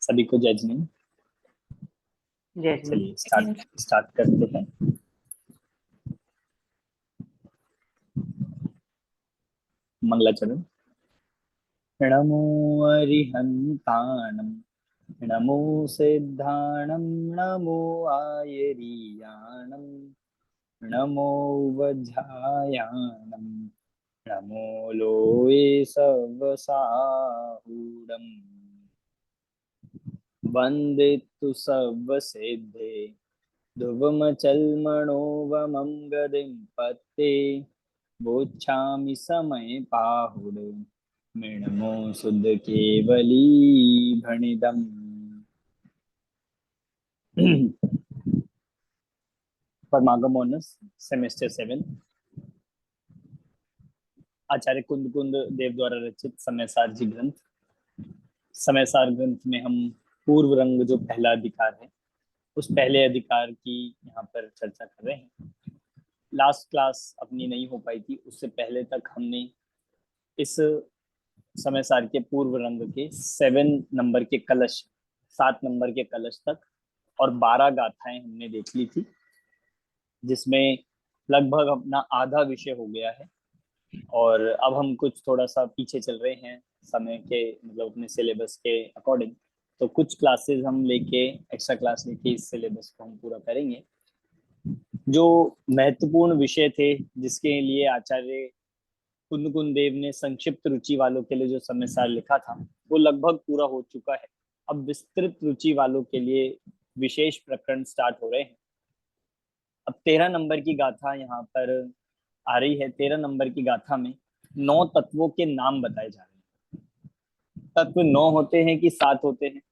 सभी को जज नहीं। चलिए स्टार्ट करते हैं। मंगलाचरण। नमो अरिहंताणं नमो सिद्धाणं नमो आयरीयाणं नमो वज्रायाणं नमो लोये सवसाहूडम् वन्दे तु सर्वसिद्धे ध्रुवमचल्मणोवमं गदिं पत्ते बोच्छामि समय पाहुड मृणमो शुद्ध केवली भणिदम्। परमागमोनस सेमेस्टर 7 आचार्य कुंद कुंद देव द्वारा रचित समयसार जी ग्रंथ। समयसार ग्रंथ में हम पूर्व रंग जो पहला अधिकार है उस पहले अधिकार की यहाँ पर चर्चा कर रहे हैं। लास्ट क्लास अपनी नहीं हो पाई थी, उससे पहले तक हमने इस समयसार के पूर्व रंग के 7 नंबर के कलश, 7 नंबर के कलश तक और 12 गाथाएं हमने देख ली थी, जिसमें लगभग अपना आधा विषय हो गया है। और अब हम कुछ थोड़ा सा पीछे चल रहे हैं समय के, मतलब अपने सिलेबस के अकॉर्डिंग। तो कुछ क्लासेस हम लेके, एक्स्ट्रा क्लास लेके इस सिलेबस को हम पूरा करेंगे। जो महत्वपूर्ण विषय थे जिसके लिए आचार्य कुंद कुंद देव ने संक्षिप्त रुचि वालों के लिए जो समयसार लिखा था वो लगभग पूरा हो चुका है। अब विस्तृत रुचि वालों के लिए विशेष प्रकरण स्टार्ट हो रहे हैं। अब 13 नंबर की गाथा यहाँ पर आ रही है। 13 नंबर की गाथा में 9 तत्वों के नाम बताए जा रहे हैं। तत्व 9 होते हैं कि 7 होते हैं?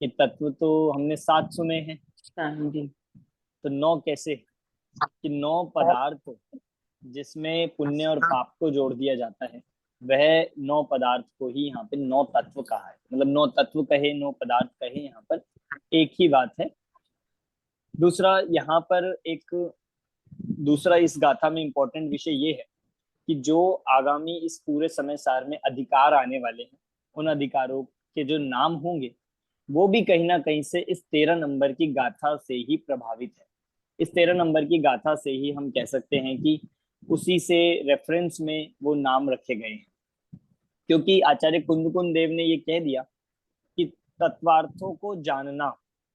ये तत्व तो हमने 7 सुने हैं, तो 9 कैसे? कि 9 पदार्थ जिसमें पुण्य और पाप को जोड़ दिया जाता है, वह 9 पदार्थ को ही यहाँ पे 9 तत्व कहा है। मतलब 9 तत्व कहे, 9 पदार्थ कहे, यहाँ पर एक ही बात है। दूसरा यहाँ पर दूसरा इस गाथा में इंपॉर्टेंट विषय ये है कि जो आगामी इस पूरे समय सार में अधिकार आने वाले हैं, उन अधिकारों के जो नाम होंगे वो भी कहीं ना कहीं से इस 13 नंबर की गाथा से ही प्रभावित है। इस 13 नंबर की गाथा से ही हम कह सकते हैं कि उसी से रेफरेंस में वो नाम रखे गए हैं। क्योंकि आचार्य कुंद कुंद देव ने ये कह दिया कि तत्वार्थों को जानना,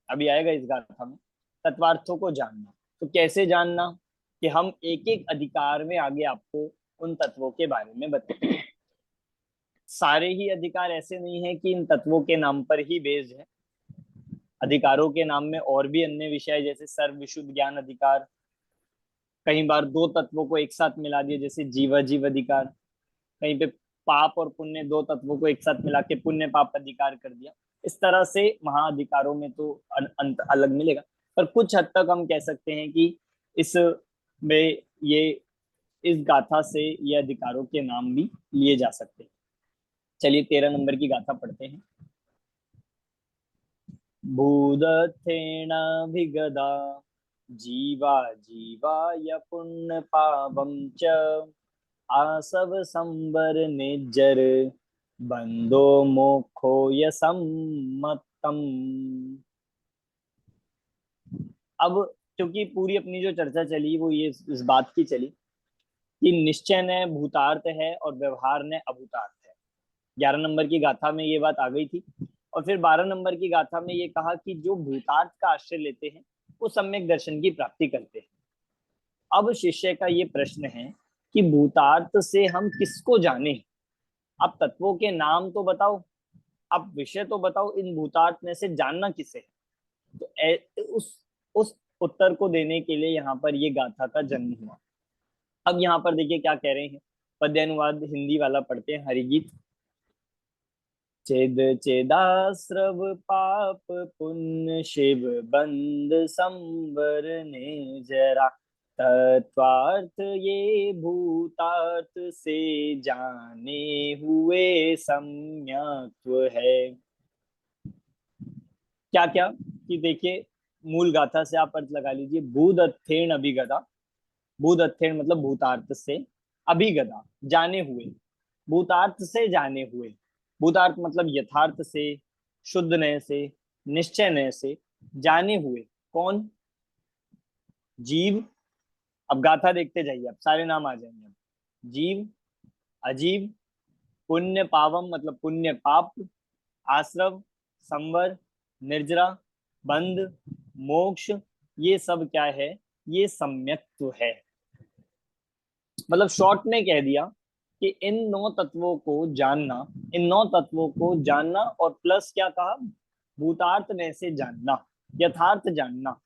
अभी आएगा इस गाथा में, तत्वार्थों को जानना। तो कैसे जानना? कि हम एक एक अधिकार में आगे आपको उन तत्वों के बारे में बताएंगे। सारे ही अधिकार ऐसे नहीं है कि इन तत्वों के नाम पर ही बेस्ड है। अधिकारों के नाम में और भी अन्य विषय, जैसे सर्व विशुद्ध ज्ञान अधिकार, कई बार 2 तत्वों को एक साथ मिला दिया, जैसे जीव अधिकार। कहीं पे पाप और पुण्य 2 तत्वों को एक साथ मिला के पुण्य पाप अधिकार कर दिया। इस तरह से महाअधिकारों में तो अंत अलग मिलेगा, पर कुछ हद तक हम कह सकते हैं कि इस में ये इस गाथा से ये अधिकारों के नाम भी लिए जा सकते हैं। चलिए 13 नंबर की गाथा पढ़ते हैं। भूदत्थेनाभिगदा जीवा जीवाय पुण्य पावं च आसव संवर निज्जर बंदो मोक्षो यसम्मतम। अब क्योंकि पूरी अपनी जो चर्चा चली वो ये इस बात की चली कि निश्चय ने भूतार्थ है और व्यवहार ने अभूतार्थ है। 11 नंबर की गाथा में ये बात आ गई थी। और फिर 12 नंबर की गाथा में ये कहा कि जो भूतार्थ का आश्रय लेते हैं वो सम्यक दर्शन की प्राप्ति करते हैं। अब शिष्य का ये प्रश्न है कि भूतार्थ से हम किसको जाने? आप तत्वों के नाम तो बताओ, आप विषय तो बताओ, इन भूतार्थ में से जानना किसे है? तो उस उत्तर को देने के लिए यहाँ पर ये गाथा का जन्म हुआ। अब यहाँ पर देखिए क्या कह रहे हैं। पद्यानुवाद हिंदी वाला पढ़ते हैं। हरिगीत। चेद चेदाश्रव पाप पुण्य शिव बंद संवर ने जरा तत्वार्थ ये भूतार्थ से जाने हुए सम्यक्त्व है। क्या क्या कि देखिए, मूल गाथा से आप अर्थ लगा लीजिए। भूदत्थेन अभिगदा, भूदत्थेन मतलब भूतार्थ से, अभिगदा जाने हुए, भूतार्थ से जाने हुए। भूतार्थ मतलब यथार्थ से, शुद्ध नय से, निश्चय नय से जाने हुए। कौन? जीव। अब गाथा देखते जाइए, अब सारे नाम आ जाएंगे। अब जीव, अजीव, पुण्य पावम मतलब पुण्य पाप, आश्रव, संवर, निर्जरा, बंध, मोक्ष, ये सब क्या है? ये सम्यक्त्व है। मतलब शॉर्ट में कह दिया कि इन 9 तत्वों को जानना, इन 9 तत्वों को जानना, और प्लस क्या कहा? भूतार्थ नय से जानना, यथार्थ जानना,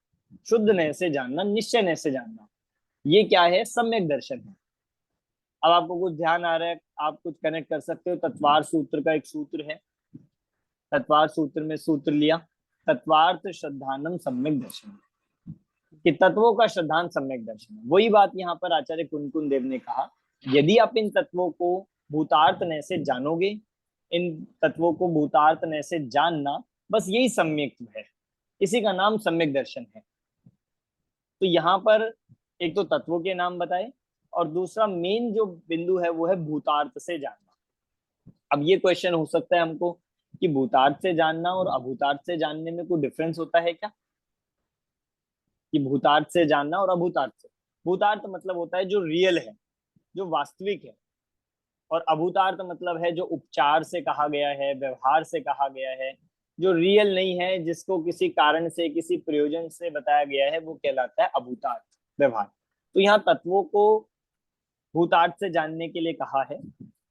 शुद्ध नय से जानना, निश्चय नय से जानना, ये क्या है? सम्यक दर्शन है। अब आपको कुछ ध्यान आ रहा है, आप कुछ कनेक्ट कर सकते हो। तत्वार सूत्र का एक सूत्र है, तत्वार सूत्र में सूत्र लिया, तत्वार्थ श्रद्धानम सम्यक दर्शन, कि तत्वों का श्रद्धान सम्यक दर्शन है। वही बात यहाँ पर आचार्य कुनकुन देव ने कहा, यदि आप इन तत्वों को भूतार्थ नय से जानोगे, इन तत्वों को भूतार्थ नय से जानना, बस यही सम्यक है, इसी का नाम सम्यक दर्शन है। तो यहाँ पर एक तो तत्वों के नाम बताए, और दूसरा मेन जो बिंदु है वो है भूतार्थ से जानना। अब ये क्वेश्चन हो सकता है हमको कि भूतार्थ से जानना और अभूतार्थ से जानने में कोई डिफरेंस होता है क्या? कि भूतार्थ से जानना और अभूतार्थ से, भूतार्थ मतलब होता है जो रियल है, जो वास्तविक है, और अभूतार्थ मतलब है जो उपचार से कहा गया है, व्यवहार से कहा गया है, जो रियल नहीं है, जिसको किसी कारण से, किसी प्रयोजन से बताया गया है, वो कहलाता है अभूतार्थ व्यवहार। तो यहाँ तत्वों को भूतार्थ से जानने के लिए कहा है।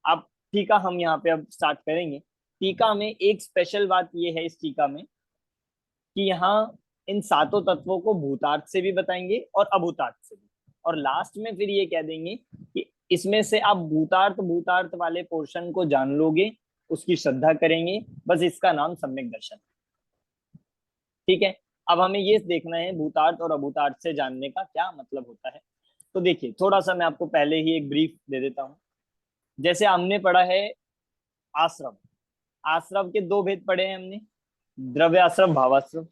अब टीका हम यहाँ पे अब स्टार्ट करेंगे। टीका में एक स्पेशल बात ये है इस टीका में कि यहाँ इन 7 तत्वों को भूतार्थ से भी बताएंगे और अभूतार्थ से भी, और लास्ट में फिर ये कह देंगे कि इसमें से आप भूतार्थ भूतार्थ वाले पोर्शन को जान लोगे, उसकी श्रद्धा करेंगे, बस इसका नाम सम्यक दर्शन। ठीक है, अब हमें ये देखना है भूतार्थ और अभूतार्थ से जानने का क्या मतलब होता है। तो देखिए, थोड़ा सा मैं आपको पहले ही एक ब्रीफ दे देता हूँ। जैसे हमने पढ़ा है आश्रम, आश्रम के 2 भेद पढ़े हैं हमने, द्रव्य आश्रम, भावाश्रम।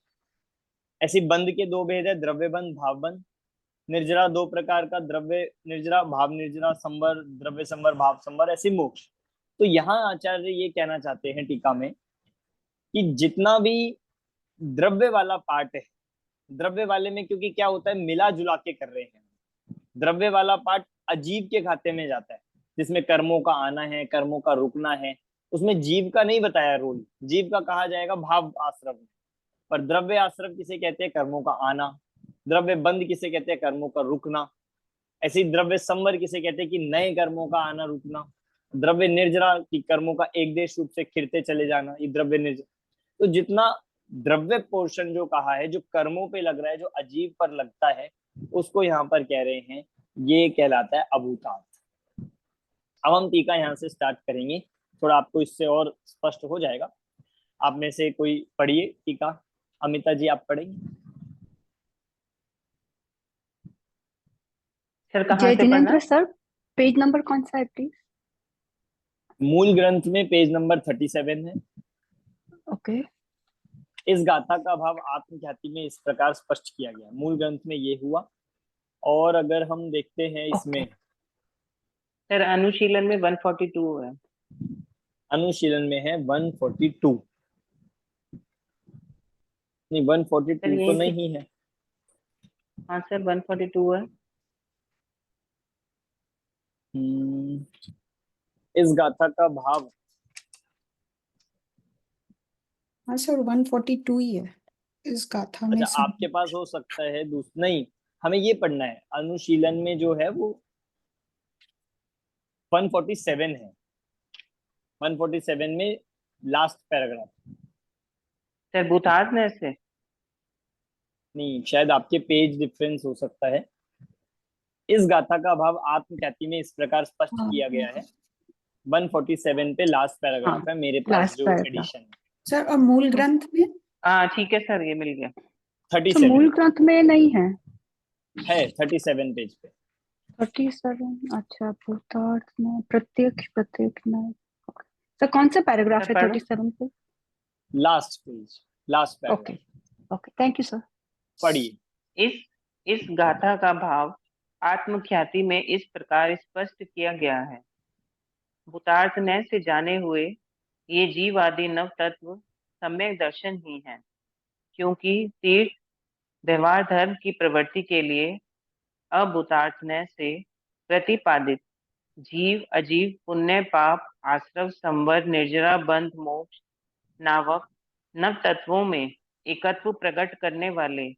ऐसी बंध के 2 भेद है, द्रव्य बंध, भाव बंध। निर्जरा 2 प्रकार का, द्रव्य निर्जरा, भाव निर्जरा, संवर, द्रव्य संवर, भाव संवर, ऐसी मोक्ष। तो यहाँ आचार्य ये कहना चाहते हैं टीका में कि जितना भी द्रव्य वाला पार्ट है, द्रव्य वाले में क्योंकि क्या होता है, मिला जुला के कर रहे हैं, द्रव्य वाला पार्ट अजीब के खाते में जाता है, जिसमें कर्मों का आना है, कर्मों का रुकना है, उसमें जीव का नहीं बताया रोल, जीव का कहा जाएगा भाव आश्रम में। पर द्रव्य आश्रम किसे कहते हैं? कर्मों का आना। द्रव्य बंध किसे कहते हैं? कर्मों का रुकना। ऐसी द्रव्य संवर किसे कहते हैं? कि नए कर्मों का आना रुकना। द्रव्य निर्जरा की कर्मों का एक देश रूप से खिरते चले जाना, ये द्रव्य निर्जरा। तो जितना द्रव्य पोर्शन जो कहा है, जो कर्मों पे लग रहा है, जो अजीब पर लगता है, उसको यहाँ पर कह रहे हैं, ये कहलाता है अभूतार्थ। अब हम टीका यहाँ से स्टार्ट करेंगे, थोड़ा आपको इससे और स्पष्ट हो जाएगा। आप में से कोई पढ़िए टीका। अमिता जी आप पढ़ेंगे? सर कहाँ जय से पढ़ना जिनेन्द्र है? सर, पेज नंबर कौन सा है प्लीज? मूल ग्रंथ में पेज नंबर 37 है। ओके। इस गाथा का भाव आत्मख्याति में इस प्रकार स्पष्ट किया गया, मूल ग्रंथ में ये हुआ। और अगर हम देखते हैं इसमें, सर अनुशीलन में 142 है। अनुशीलन में है 142, नहीं 142 सर तो यहीं से, नहीं है। हाँ सर 142 है। इस गाथा का भाव, हाँ सर 142 ही है इस गाथा में। अच्छा आपके पास हो सकता है नहीं, हमें ये पढ़ना है। अनुशीलन में जो है वो 147 है, 147 में लास्ट पैराग्राफ। सर भूतार्थ में से नहीं, शायद आपके पेज डिफरेंस हो सकता है। इस गाथा का भाव आत्मख्याति में इस प्रकार स्पष्ट किया गया है, 147 पे लास्ट पैराग्राफ है मेरे पास लास्ट जो पैराग्राफ एडिशन है। सर और मूल ग्रंथ में हाँ ठीक है सर, ये मिल गया। 37 मूल ग्रंथ में नहीं है। है 37 पेज पे। 37, अच्छा भूतार्थ में प्रत्यक्ष प्रत्यक्ष में। सर कौन सा पैराग्राफ सर है पढ़ो। 37 पे? Last page, last okay paragraph. Okay, thank you sir. पढ़िए। इस गाथा का भाव आत्मख्याति में इस प्रकार स्पष्ट किया गया है। भूतार्थ न से जाने हुए ये जीव आदि नव तत्व सम्यक दर्शन ही है, क्योंकि तीर्थ व्यवहार धर्म की प्रवृत्ति के लिए अभूतार्थ न से प्रतिपादित जीव अजीव पुण्य पाप आश्रव संवर निर्जरा बंध मोक्ष नावक नव तत्वों में एकत्व प्रकट करने वाले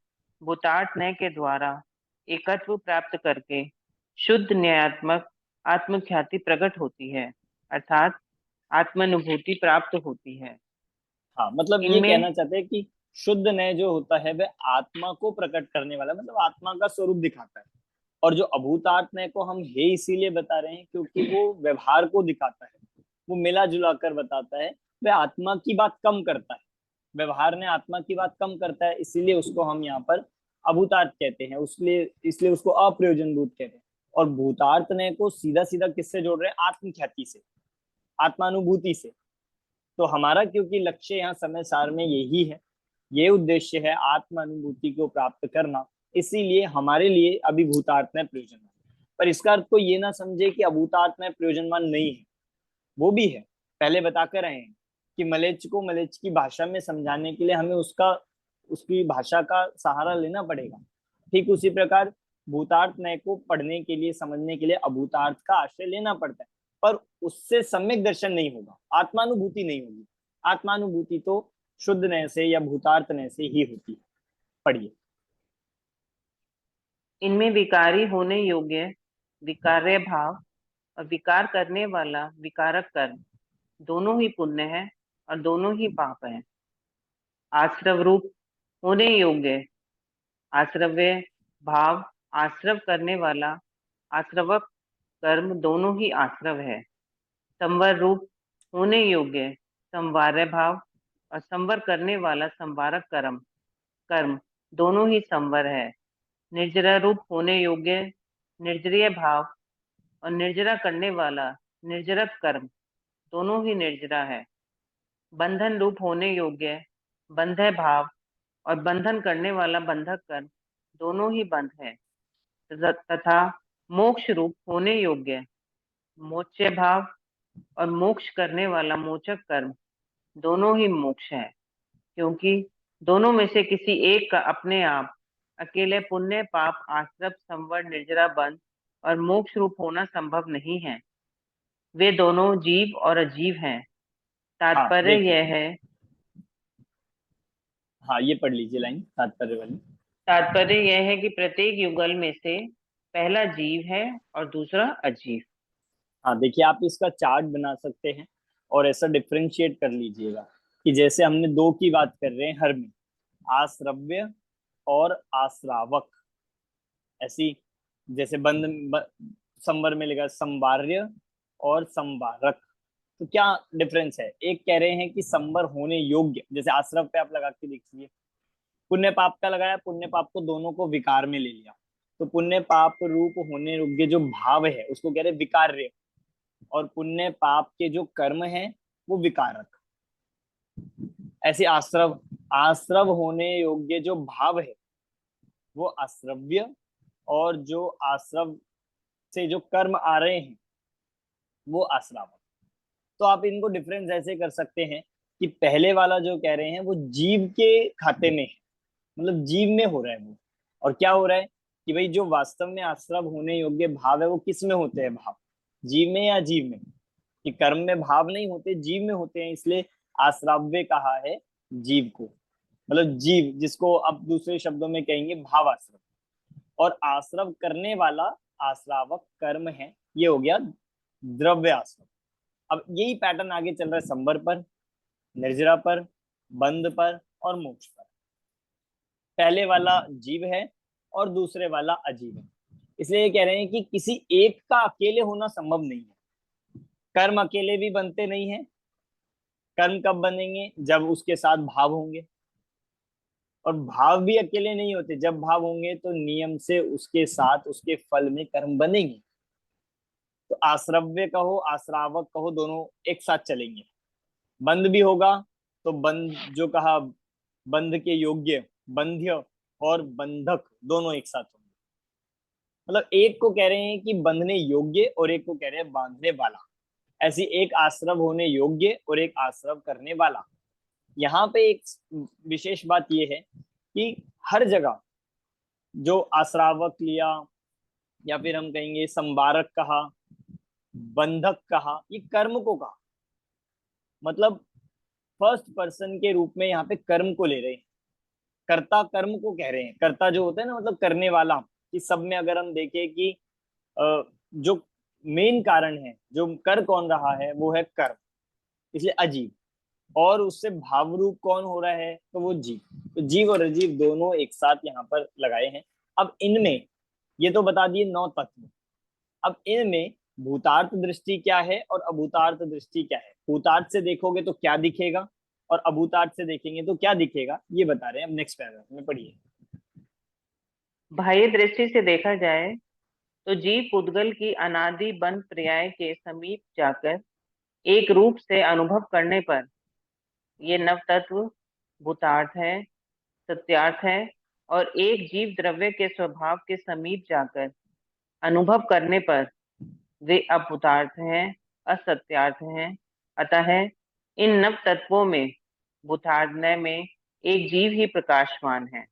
भूतार्थ न्याय के द्वारा एकत्व प्राप्त करके शुद्ध न्यायात्मक आत्मख्याति प्रकट होती है, अर्थात आत्मानुभूति प्राप्त होती है। हाँ, मतलब ये इनमें कहना चाहते हैं कि शुद्ध न्याय जो होता है वह आत्मा को प्रकट करने वाला, मतलब आत्मा का स्वरूप दिखाता है। और जो अभूतार्थ न्याय को हम हे इसीलिए बता रहे हैं क्योंकि वो व्यवहार को दिखाता है, वो मिला जुला कर बताता है, वह आत्मा की बात कम करता है। व्यवहार ने आत्मा की बात कम करता है, इसीलिए उसको हम यहाँ पर अभूतार्थ कहते हैं, इसलिए उसको अप्रयोजनभूत कहते हैं। और भूतार्थ न्याय को सीधा सीधा किससे जोड़ रहे हैं? आत्मख्याति से, आत्मानुभूति से। तो हमारा क्योंकि लक्ष्य यहाँ समय सार में यही है, ये उद्देश्य है आत्म अनुभूति को प्राप्त करना, इसीलिए हमारे लिए अभी भूतार्थ में प्रयोजनवान। पर इसका अर्थ को ये ना समझे कि अभूतार्थ में प्रयोजनवान नहीं है, वो भी है। पहले बता कर रहे हैं कि मलेच्छ को मलेच्छ की भाषा में समझाने के लिए हमें उसकी भाषा का सहारा लेना पड़ेगा। ठीक उसी प्रकार भूतार्थ न्याय को पढ़ने के लिए, समझने के लिए अभूतार्थ का आश्रय लेना पड़ता है, पर उससे सम्यक दर्शन नहीं होगा, आत्मानुभूति नहीं होगी। आत्मानुभूति तो शुद्ध न्याय से या भूतार्थ न्याय से ही होती है। पढ़िए। इनमें विकारी होने योग्य विकार्य भाव और विकार करने वाला विकारक कर्म दोनों ही पुण्य है और दोनों ही पाप है। आश्रव रूप होने योग्य आश्रव्य भाव आश्रव करने वाला आश्रवक कर्म दोनों ही आश्रव है। संवर रूप होने योग्य संवार्य भाव और संवर करने वाला संवारक कर्म दोनों ही संवर है। निर्जरा रूप होने योग्य निर्जरीय भाव और निर्जरा करने वाला निर्जरक कर्म दोनों ही निर्जरा है। बंधन रूप होने योग्य बंधय भाव और बंधन करने वाला बंधक कर्म दोनों ही बंध है। तथा मोक्ष रूप होने योग्य मोक्ष भाव और मोक्ष करने वाला मोचक कर्म दोनों ही मोक्ष है, क्योंकि दोनों में से किसी एक का अपने आप अकेले पुण्य पाप आश्रव संवर निर्जरा बंध और मोक्ष रूप होना संभव नहीं है। वे दोनों जीव और अजीव हैं। तात्पर्य यह है, हाँ ये पढ़ लीजिए लाइन तात्पर्य वाली। तात्पर्य यह है कि प्रत्येक युगल में से पहला जीव है और दूसरा अजीव। हाँ देखिए, आप इसका चार्ट बना सकते हैं और ऐसा डिफरेंशिएट कर लीजिएगा कि जैसे हमने दो की बात कर रहे हैं हर में, आश्रव्य और आश्रावक, ऐसी जैसे संवर में लिखा संवार्य और संवारक। तो क्या डिफरेंस है? एक कह रहे हैं कि संवर होने योग्य, जैसे आश्रव पे आप लगा के देखिए, पुण्य पाप का लगाया, पुण्य पाप को दोनों को विकार में ले लिया, तो पुण्य पाप रूप होने योग्य जो भाव है उसको कह रहे विकार्य, और पुण्य पाप के जो कर्म है वो विकारक। ऐसे आश्रव होने योग्य जो भाव है वो आश्रव्य, और जो आश्रव से जो कर्म आ रहे हैं वो आश्रावक। तो आप इनको डिफरेंस ऐसे कर सकते हैं कि पहले वाला जो कह रहे हैं वो जीव के खाते में है, मतलब जीव में हो रहा है वो। और क्या हो रहा है कि भाई जो वास्तव में आश्रव होने योग्य भाव है वो किस में होते हैं? भाव जीव में या जीव में? कि कर्म में भाव नहीं होते, जीव में होते हैं, इसलिए आश्राव्य कहा है जीव को, मतलब जीव जिसको अब दूसरे शब्दों में कहेंगे भाव आश्रव। और आश्रव करने वाला आश्रावक कर्म है, ये हो गया द्रव्य आश्रव। अब यही पैटर्न आगे चल रहा है संवर पर, निर्जरा पर, बंध पर और मोक्ष पर। पहले वाला जीव है और दूसरे वाला अजीव है, इसलिए ये कह रहे हैं कि किसी एक का अकेले होना संभव नहीं है। कर्म अकेले भी बनते नहीं है। कर्म कब बनेंगे? जब उसके साथ भाव होंगे, और भाव भी अकेले नहीं होते। जब भाव होंगे तो नियम से उसके साथ उसके फल में कर्म बनेंगे। तो आश्रव्य कहो आश्रावक कहो, दोनों एक साथ चलेंगे। बंध भी होगा तो बंध जो कहा बंध के योग्य, बंध्य और बंधक दोनों एक साथ होंगे। मतलब एक को कह रहे हैं कि बंधने योग्य और एक को कह रहे हैं बांधने वाला। ऐसी एक आश्रव होने योग्य और एक आश्रव करने वाला। यहाँ पे एक विशेष बात यह है कि हर जगह जो आश्रावक लिया या फिर हम कहेंगे संवारक कहा, बंधक कहा, ये कर्म को कहा। मतलब फर्स्ट पर्सन के रूप में यहाँ पे कर्म को ले रहे हैं, कर्ता कर्म को कह रहे हैं। कर्ता जो होता है ना, मतलब करने वाला। इस सब में अगर हम देखें कि जो मेन कारण है, जो कर कौन रहा है, वो है कर्म, इसलिए अजीव। और उससे भाव रूप कौन हो रहा है, तो वो जीव। तो जीव और अजीव दोनों एक साथ यहाँ पर लगाए हैं। अब इनमें ये तो बता दिए 9 तत्व। अब इनमें भूतार्थ दृष्टि क्या है और अभूतार्थ दृष्टि क्या है। भूतार्थ से देखोगे तो क्या दिखेगा और अभूतार्थ से देखेंगे तो क्या दिखेगा, ये बता रहे हैं। अब नेक्स्ट पैराग्राफ में पढ़िए। बाह्य दृष्टि से देखा जाए तो जीव पुद्गल की अनादि बंध पर्याय के समीप जाकर एक रूप से अनुभव करने पर ये नव तत्व भूतार्थ है, सत्यार्थ है, और एक जीव द्रव्य के स्वभाव के समीप जाकर अनुभव करने पर वे अभूतार्थ हैं, असत्यार्थ हैं। अतः इन नव तत्वों में भूतार्थ में एक जीव ही प्रकाशमान है।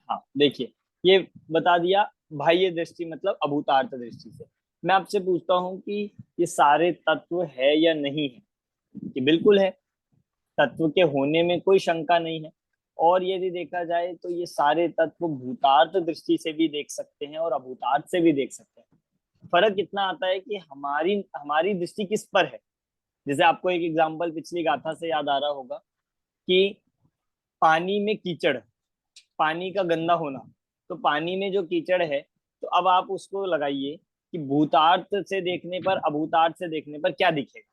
हाँ देखिए, ये बता दिया बाह्य दृष्टि मतलब अभूतार्थ दृष्टि से। मैं आपसे पूछता हूँ कि ये सारे तत्व है या नहीं है, कि बिल्कुल है, तत्व के होने में कोई शंका नहीं है। और यदि देखा जाए तो ये सारे तत्व भूतार्थ दृष्टि से भी देख सकते हैं और अभूतार्थ से भी देख सकते हैं। फर्क इतना आता है कि हमारी हमारी दृष्टि किस पर है। जैसे आपको एक एग्जांपल पिछली गाथा से याद आ रहा होगा कि पानी में कीचड़, पानी का गंदा होना। तो पानी में जो कीचड़ है, तो अब आप उसको लगाइए कि भूतार्थ से देखने पर अभूतार्थ से देखने पर क्या दिखेगा।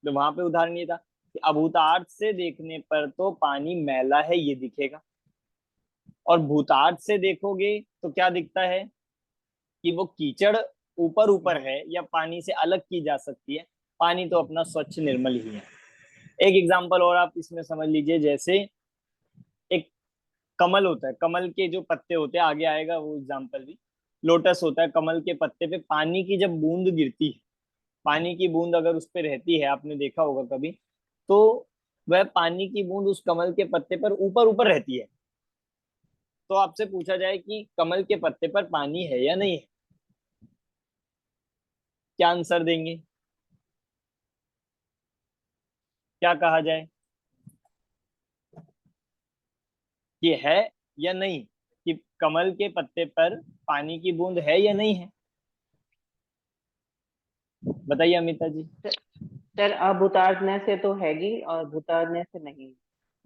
तो वहां पे उदाहरण ये था कि अभूतार्थ से देखने पर तो पानी मैला है ये दिखेगा, और भूतार्थ से देखोगे तो क्या दिखता है कि वो कीचड़ ऊपर ऊपर है या पानी से अलग की जा सकती है। पानी तो अपना स्वच्छ निर्मल ही है। एक एग्जांपल और आप इसमें समझ लीजिए, जैसे एक कमल होता है, कमल के जो पत्ते होते हैं, आगे आएगा वो एग्जांपल भी। लोटस होता है, कमल के पत्ते पे पानी की जब बूंद गिरती है, पानी की बूंद अगर उस पे रहती है, आपने देखा होगा कभी, तो वह पानी की बूंद उस कमल के पत्ते पर ऊपर ऊपर रहती है। तो आपसे पूछा जाए कि कमल के पत्ते पर पानी है या नहीं है, क्या आंसर देंगे, क्या कहा जाए कि है या नहीं, कि कमल के पत्ते पर पानी की बूंद है या नहीं है। बताइए अमिता जी। सर अभूतार्थने से तो हैगी और भूतार्थने से नहीं,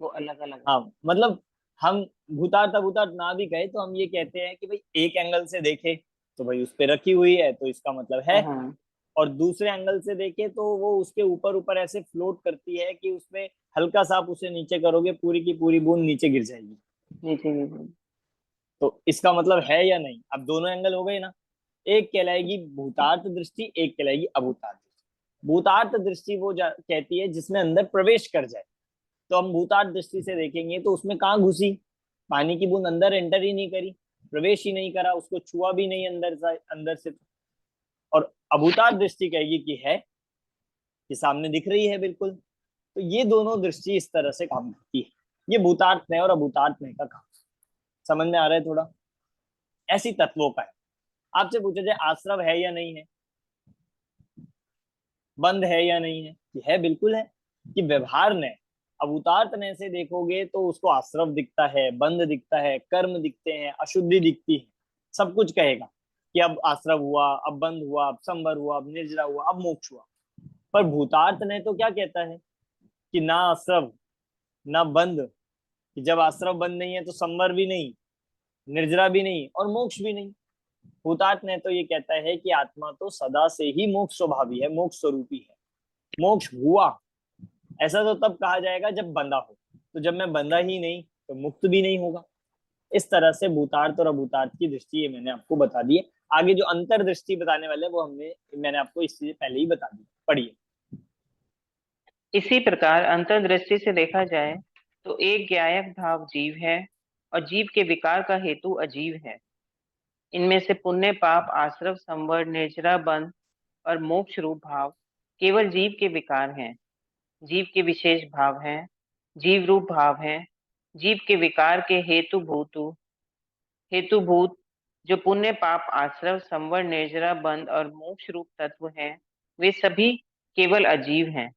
वो अलग अलग है। हाँ मतलब हम भूतार्थ अभूतार्थ ना भी कहे तो हम ये कहते हैं कि भाई एक एंगल से देखे तो भाई उस पे रखी हुई है तो इसका मतलब है, हाँ, और दूसरे एंगल से देखे तो वो उसके ऊपर ऊपर ऐसे फ्लोट करती है कि उसमें हल्का सा आप उसे नीचे करोगे पूरी की पूरी बूंद नीचे गिर जाएगी। नीचे नीचे। तो इसका मतलब है या नहीं। अब दोनों एंगल हो गए ना, एक कहलाएगी भूतार्थ दृष्टि, एक कहलाएगी अभूतार्थ दृष्टि। भूतार्थ दृष्टि वो कहती है जिसमें अंदर प्रवेश कर जाए। तो हम भूतार्थ दृष्टि से देखेंगे तो उसमें कहाँ घुसी, पानी की बूंद अंदर एंटर ही नहीं करी, प्रवेश ही नहीं करा, उसको छुआ भी नहीं अंदर से। और अभूतार्थ दृष्टि कहेगी कि है, कि सामने दिख रही है बिल्कुल। तो ये दोनों दृष्टि इस तरह से काम करती है। ये भूतार्थ में और अभूतार्थ में का काम। समझ में आ रहा है थोड़ा। ऐसी तत्वों का है। आपसे पूछा जाए आश्रव है या नहीं है, बंद है या नहीं है, कि है, बिल्कुल है। कि व्यवहार ने, अवतार्त ने से देखोगे तो उसको आश्रव दिखता है, बंध दिखता है, कर्म दिखते हैं, अशुद्धि दिखती है, सब कुछ कहेगा कि अब आश्रव हुआ, अब बंध हुआ, अब संवर हुआ, अब निर्जरा हुआ, अब मोक्ष हुआ। पर भूतार्थ ने तो क्या कहता है कि ना आश्रव ना बंध, कि जब आश्रव बंद नहीं है तो संवर भी नहीं, निर्जरा भी नहीं और मोक्ष भी नहीं। भूतार्थ ने तो ये कहता है कि आत्मा तो सदा से ही मोक्ष स्वभावी है, मोक्ष स्वरूपी है। मोक्ष हुआ ऐसा तो तब कहा जाएगा जब बंधा हो, तो जब मैं बंधा ही नहीं तो मुक्त भी नहीं होगा। इस तरह से भूतार्थ और अभूतार्थ की दृष्टि ये मैंने आपको बता दी है। आगे जो अंतर दृष्टि बताने वाले वो मैंने आपको इससे पहले ही बता दी, पढ़िए। इसी प्रकार अंतर्दृष्टि से देखा जाए तो एक ज्ञायक भाव जीव है और जीव के विकार का हेतु अजीव है। इनमें से पुण्य पाप आश्रव संवर निर्जरा बंध और मोक्ष रूप भाव केवल जीव के विकार हैं, जीव के विशेष भाव हैं, जीव रूप भाव हैं। जीव के विकार के हेतुभूत जो पुण्य पाप आश्रव संवर निर्जरा बंध और मोक्ष रूप तत्व हैं, वे सभी केवल अजीव हैं।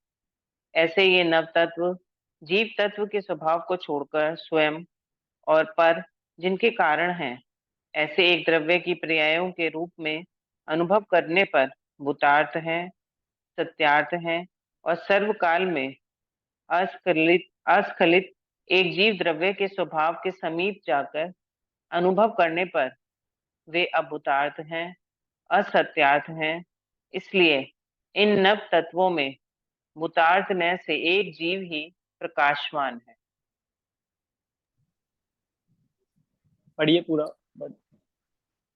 ऐसे ये नव तत्व जीव तत्व के स्वभाव को छोड़कर स्वयं और पर जिनके कारण हैं, ऐसे एक द्रव्य की पर्यायों के रूप में अनुभव करने पर भूतार्थ हैं, सत्यार्थ हैं और सर्वकाल में अस्खलित एक जीव द्रव्य के स्वभाव के समीप जाकर अनुभव करने पर वे अभूतार्थ हैं, असत्यार्थ हैं। इसलिए इन नव तत्वों में भूतार्थ न से एक जीव ही प्रकाशमान है। पढ़िए पूरा।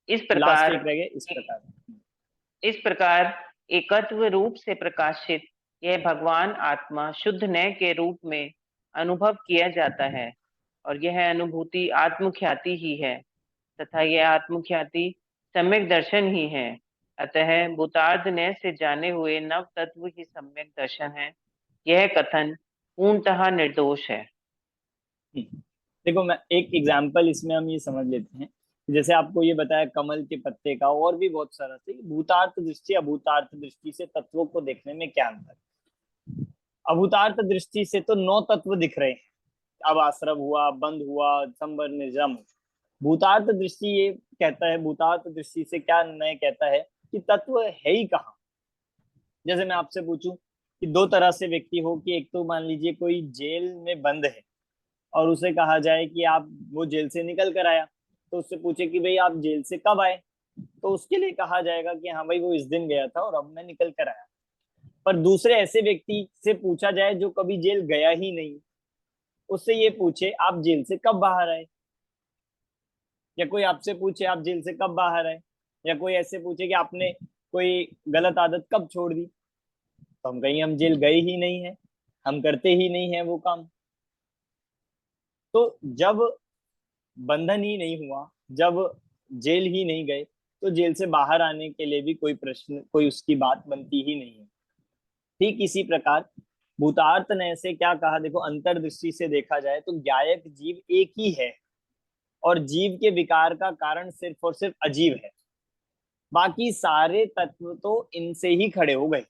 इस लास्ट प्रकार एक रह गए। इस प्रकार एकत्व रूप से प्रकाशित यह भगवान आत्मा शुद्ध न के रूप में अनुभव किया जाता है और यह अनुभूति आत्मख्याति ही है तथा यह आत्मख्याति सम्यक दर्शन ही है। अतः भूतार्थ न से जाने हुए नव तत्व ही सम्यक दर्शन है। यह कथन पूर्णतः निर्दोष है। देखो, मैं एक एग्जाम्पल इसमें हम ये समझ लेते हैं। जैसे आपको ये बताया कमल के पत्ते का, और भी बहुत सारा से भूतार्थ दृष्टि अभूतार्थ दृष्टि से तत्वों को देखने में क्या अंतर है। अभूतार्थ दृष्टि से तो 9 तत्व दिख रहे हैं, अब आश्रव हुआ, बंध हुआ, संवर निर्जम। भूतार्थ दृष्टि ये कहता है, भूतार्थ दृष्टि से क्या निर्णय कहता है कि तत्व है ही कहाँ। जैसे मैं आपसे पूछूं कि 2 तरह से व्यक्ति हो, कि एक तो मान लीजिए कोई जेल में बंद है और उसे कहा जाए कि आप वो जेल से निकल कर आया, तो उससे पूछे कि भाई आप जेल से कब आए, तो उसके लिए कहा जाएगा कि हाँ भाई वो इस दिन गया था और अब मैं निकल कर आया। पर दूसरे ऐसे व्यक्ति से पूछा जाए जो कभी जेल गया ही नहीं, उससे ये पूछे आप जेल से कब बाहर आए, या कोई आपसे पूछे आप जेल से कब बाहर आए, या कोई ऐसे पूछे कि आपने कोई गलत आदत कब छोड़ दी, तो हम कहीं हम जेल गए ही नहीं है, हम करते ही नहीं है वो काम। तो जब बंधन ही नहीं हुआ, जब जेल ही नहीं गए, तो जेल से बाहर आने के लिए भी कोई प्रश्न, कोई उसकी बात बनती ही नहीं है। ठीक इसी प्रकार भूतार्थ ने से क्या कहा, देखो अंतर्दृष्टि से देखा जाए तो ज्ञायक जीव एक ही है और जीव के विकार का कारण सिर्फ और सिर्फ अजीव है। बाकी सारे तत्व तो इनसे ही खड़े हो गए।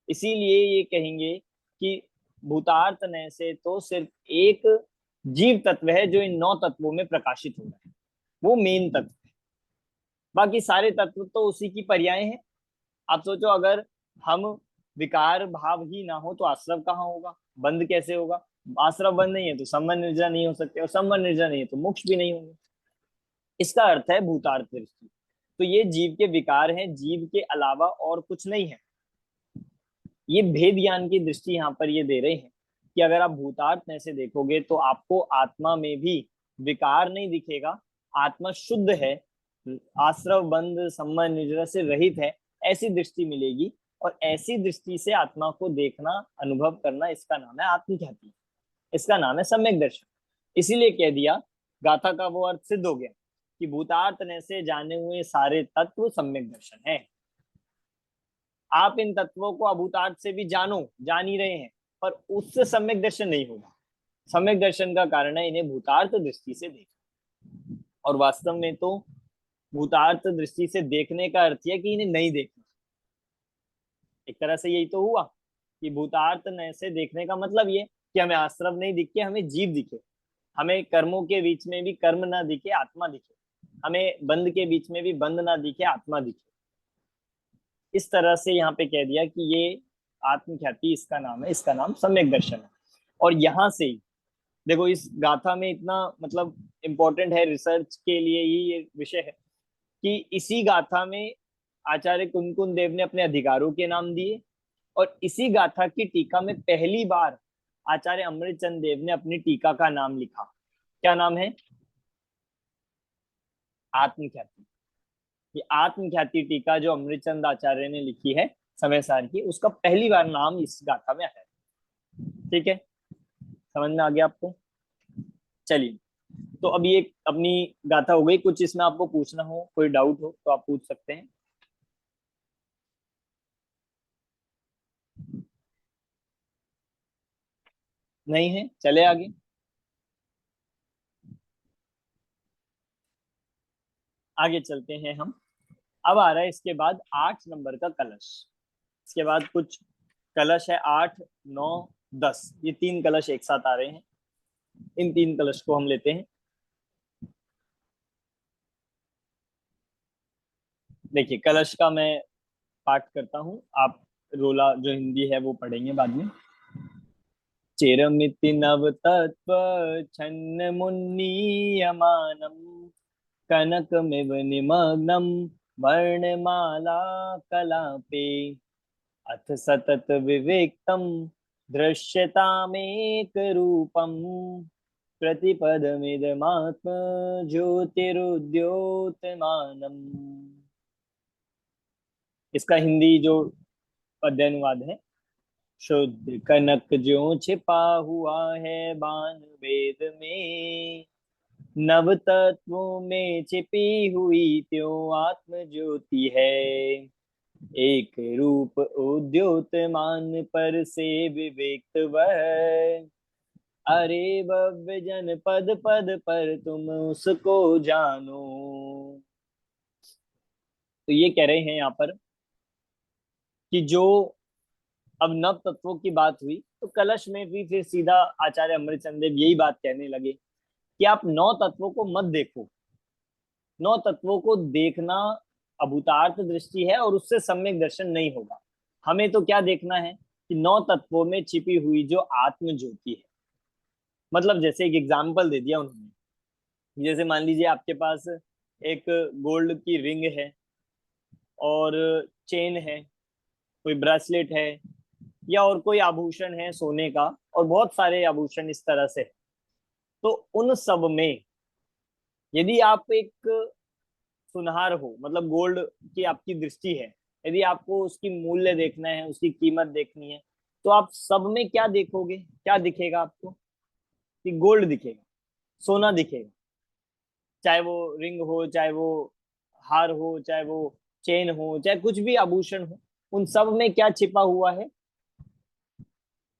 इसीलिए ये कहेंगे कि भूतार्थ ने से तो सिर्फ एक जीव तत्व है जो इन 9 तत्वों में प्रकाशित हो रहा है, वो मेन तत्व है। बाकी सारे तत्व तो उसी की पर्याय हैं। आप सोचो, अगर हम विकार भाव ही ना हो तो आश्रव कहाँ होगा, बंध कैसे होगा। आश्रव बंद नहीं है तो संबंध निर्जरा नहीं हो सकते, और संबंध निर्जरा नहीं है तो मोक्ष भी नहीं होंगे। इसका अर्थ है भूतार्थ दृष्टि। तो ये जीव के विकार हैं, जीव के अलावा और कुछ नहीं है। ये भेद ज्ञान की दृष्टि यहाँ पर ये दे रहे हैं कि अगर आप भूतार्थ में से देखोगे तो आपको आत्मा में भी विकार नहीं दिखेगा, आत्मा शुद्ध है, आश्रव बंध संबंध निजरा से रहित है, ऐसी दृष्टि मिलेगी। और ऐसी दृष्टि से आत्मा को देखना, अनुभव करना, इसका नाम है आत्मख्याति, इसका नाम है सम्यक दर्शन। इसीलिए कह दिया, गाथा का वो अर्थ सिद्ध हो गया कि भूतार्थ ने से जाने हुए सारे तत्व सम्यक दर्शन है। आप इन तत्वों को अभूतार्थ से भी जान ही रहे हैं, पर उससे सम्यक दर्शन नहीं होगा। सम्यक दर्शन का कारण है इन्हें भूतार्थ दृष्टि से देखना, और वास्तव में तो भूतार्थ दृष्टि से देखने का अर्थ है कि इन्हें नहीं देखना। एक तरह से यही तो हुआ कि भूतार्थ से देखने का मतलब ये कि हमें आश्रव नहीं दिखे, हमें जीव दिखे, हमें कर्मों के बीच में भी कर्म ना दिखे, आत्मा दिखे, हमें बंध के बीच में भी बंध ना दिखे, आत्मा दिखे। इस तरह से यहाँ पे कह दिया कि ये आत्मख्याति इसका नाम है, इसका नाम सम्यक दर्शन है। और यहाँ से ही देखो, इस गाथा में इतना मतलब इम्पोर्टेंट है, रिसर्च के लिए ही ये विषय है कि इसी गाथा में आचार्य कुंकुन देव ने अपने अधिकारों के नाम दिए, और इसी गाथा की टीका में पहली बार आचार्य अमृतचंद देव ने अपनी टीका का नाम लिखा। क्या नाम है? आत्मख्याति। ये आत्मख्याति टीका जो अमृतचंद आचार्य ने लिखी है समय सार की, उसका पहली बार नाम इस गाथा में आया। ठीक है, समझ में आ गया आपको? चलिए, तो अब ये अपनी गाथा हो गई। कुछ इसमें आपको पूछना हो, कोई डाउट हो तो आप पूछ सकते हैं। नहीं है, चले आगे। आगे चलते हैं हम। अब आ रहा है इसके बाद 8 नंबर का कलश। इसके बाद कुछ कलश है 8, 9, 10, ये 3 कलश एक साथ आ रहे हैं। इन 3 कलश को हम लेते हैं। देखिए कलश का मैं पाठ करता हूँ, आप रोला जो हिंदी है वो पढ़ेंगे बाद में। चिरमिति नव तत्व छन्न मुन्नीयमानम कनकमिव निमग्नं वर्णमाला कलापे अथ सतत विवेक्तं दृश्यतामेक रूपम प्रतिपदमिदमात्म ज्योतिरुद्योतमानम। इसका हिंदी जो पद्य अनुवाद है, शुद्ध कनक ज्यों छिपा हुआ है बाण वेद में, नव तत्वों में छिपी हुई त्यों आत्म ज्योति है, एक रूप उद्योतमान पर से विवेक वह, अरे भव्य जन पद पद पर तुम उसको जानो। तो ये कह रहे हैं यहाँ पर कि जो अब नव तत्वों की बात हुई तो कलश में भी फिर सीधा आचार्य अमृतचंद देव यही बात कहने लगे कि आप 9 तत्वों को मत देखो। 9 तत्वों को देखना अभूतार्थ दृष्टि है और उससे सम्यक दर्शन नहीं होगा। हमें तो क्या देखना है कि 9 तत्वों में छिपी हुई जो आत्म ज्योति है। मतलब जैसे एक एग्जाम्पल दे दिया उन्होंने, जैसे मान लीजिए आपके पास एक गोल्ड की रिंग है और चेन है, कोई ब्रेसलेट है या और कोई आभूषण है सोने का, और बहुत सारे आभूषण इस तरह से। तो उन सब में यदि आप एक सुनहार हो, मतलब गोल्ड की आपकी दृष्टि है, यदि आपको उसकी मूल्य देखना है, उसकी कीमत देखनी है, तो आप सब में क्या देखोगे, क्या दिखेगा आपको? कि गोल्ड दिखेगा, सोना दिखेगा। चाहे वो रिंग हो, चाहे वो हार हो, चाहे वो चेन हो, चाहे कुछ भी आभूषण हो, उन सब में क्या छिपा हुआ है?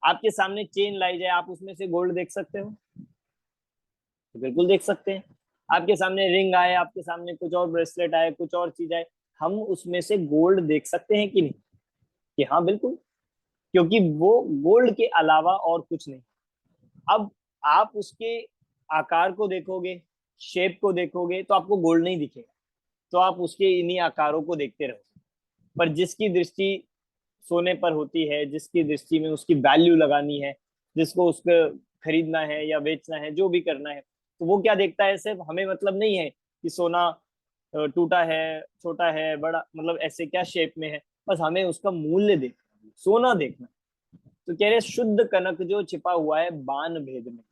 आपके सामने चेन लाई जाए, आप उसमें से गोल्ड देख सकते हो? तो बिल्कुल देख सकते हैं। आपके सामने रिंग आए, आपके सामने कुछ और ब्रेसलेट आए, कुछ और चीज आए, हम उसमें से गोल्ड देख सकते हैं कि नहीं? कि हाँ बिल्कुल, क्योंकि वो गोल्ड के अलावा और कुछ नहीं। अब आप उसके आकार को देखोगे, शेप को देखोगे, तो आपको गोल्ड नहीं दिखेगा, तो आप उसके इन्हीं आकारों को देखते रहोगे। पर जिसकी दृष्टि सोने पर होती है, जिसकी दृष्टि में उसकी वैल्यू लगानी है, जिसको उसको खरीदना है या बेचना है, जो भी करना है, तो वो क्या देखता है? सिर्फ हमें मतलब नहीं है कि सोना टूटा है, छोटा है, बड़ा, मतलब ऐसे क्या शेप में है, बस हमें उसका मूल्य देखना है, सोना देखना है। तो कह रहे शुद्ध कनक जो छिपा हुआ है बान भेद में,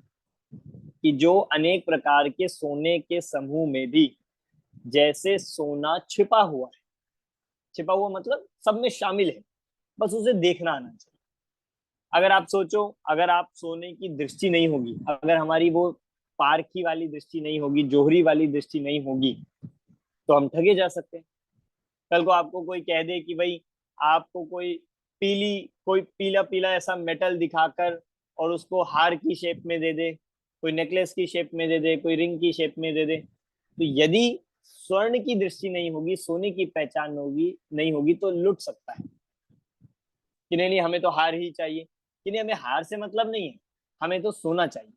कि जो अनेक प्रकार के सोने के समूह में भी जैसे सोना छिपा हुआ है, छिपा हुआ मतलब सब में शामिल है, बस उसे देखना आना चाहिए। अगर आप सोचो, अगर आप सोने की दृष्टि नहीं होगी, अगर हमारी वो पारखी वाली दृष्टि नहीं होगी, जोहरी वाली दृष्टि नहीं होगी, तो हम ठगे जा सकते हैं। कल को आपको कोई कह दे कि भाई आपको कोई पीला पीला ऐसा मेटल दिखाकर और उसको हार की शेप में दे दे, कोई नेकलेस की शेप में दे दे, कोई रिंग की शेप में दे दे, तो यदि स्वर्ण की दृष्टि नहीं होगी, सोने की पहचान होगी नहीं होगी, तो लुट सकता है कि नहीं नहीं हमें तो हार ही चाहिए, कि नहीं हमें हार से मतलब नहीं है, हमें तो सोना चाहिए।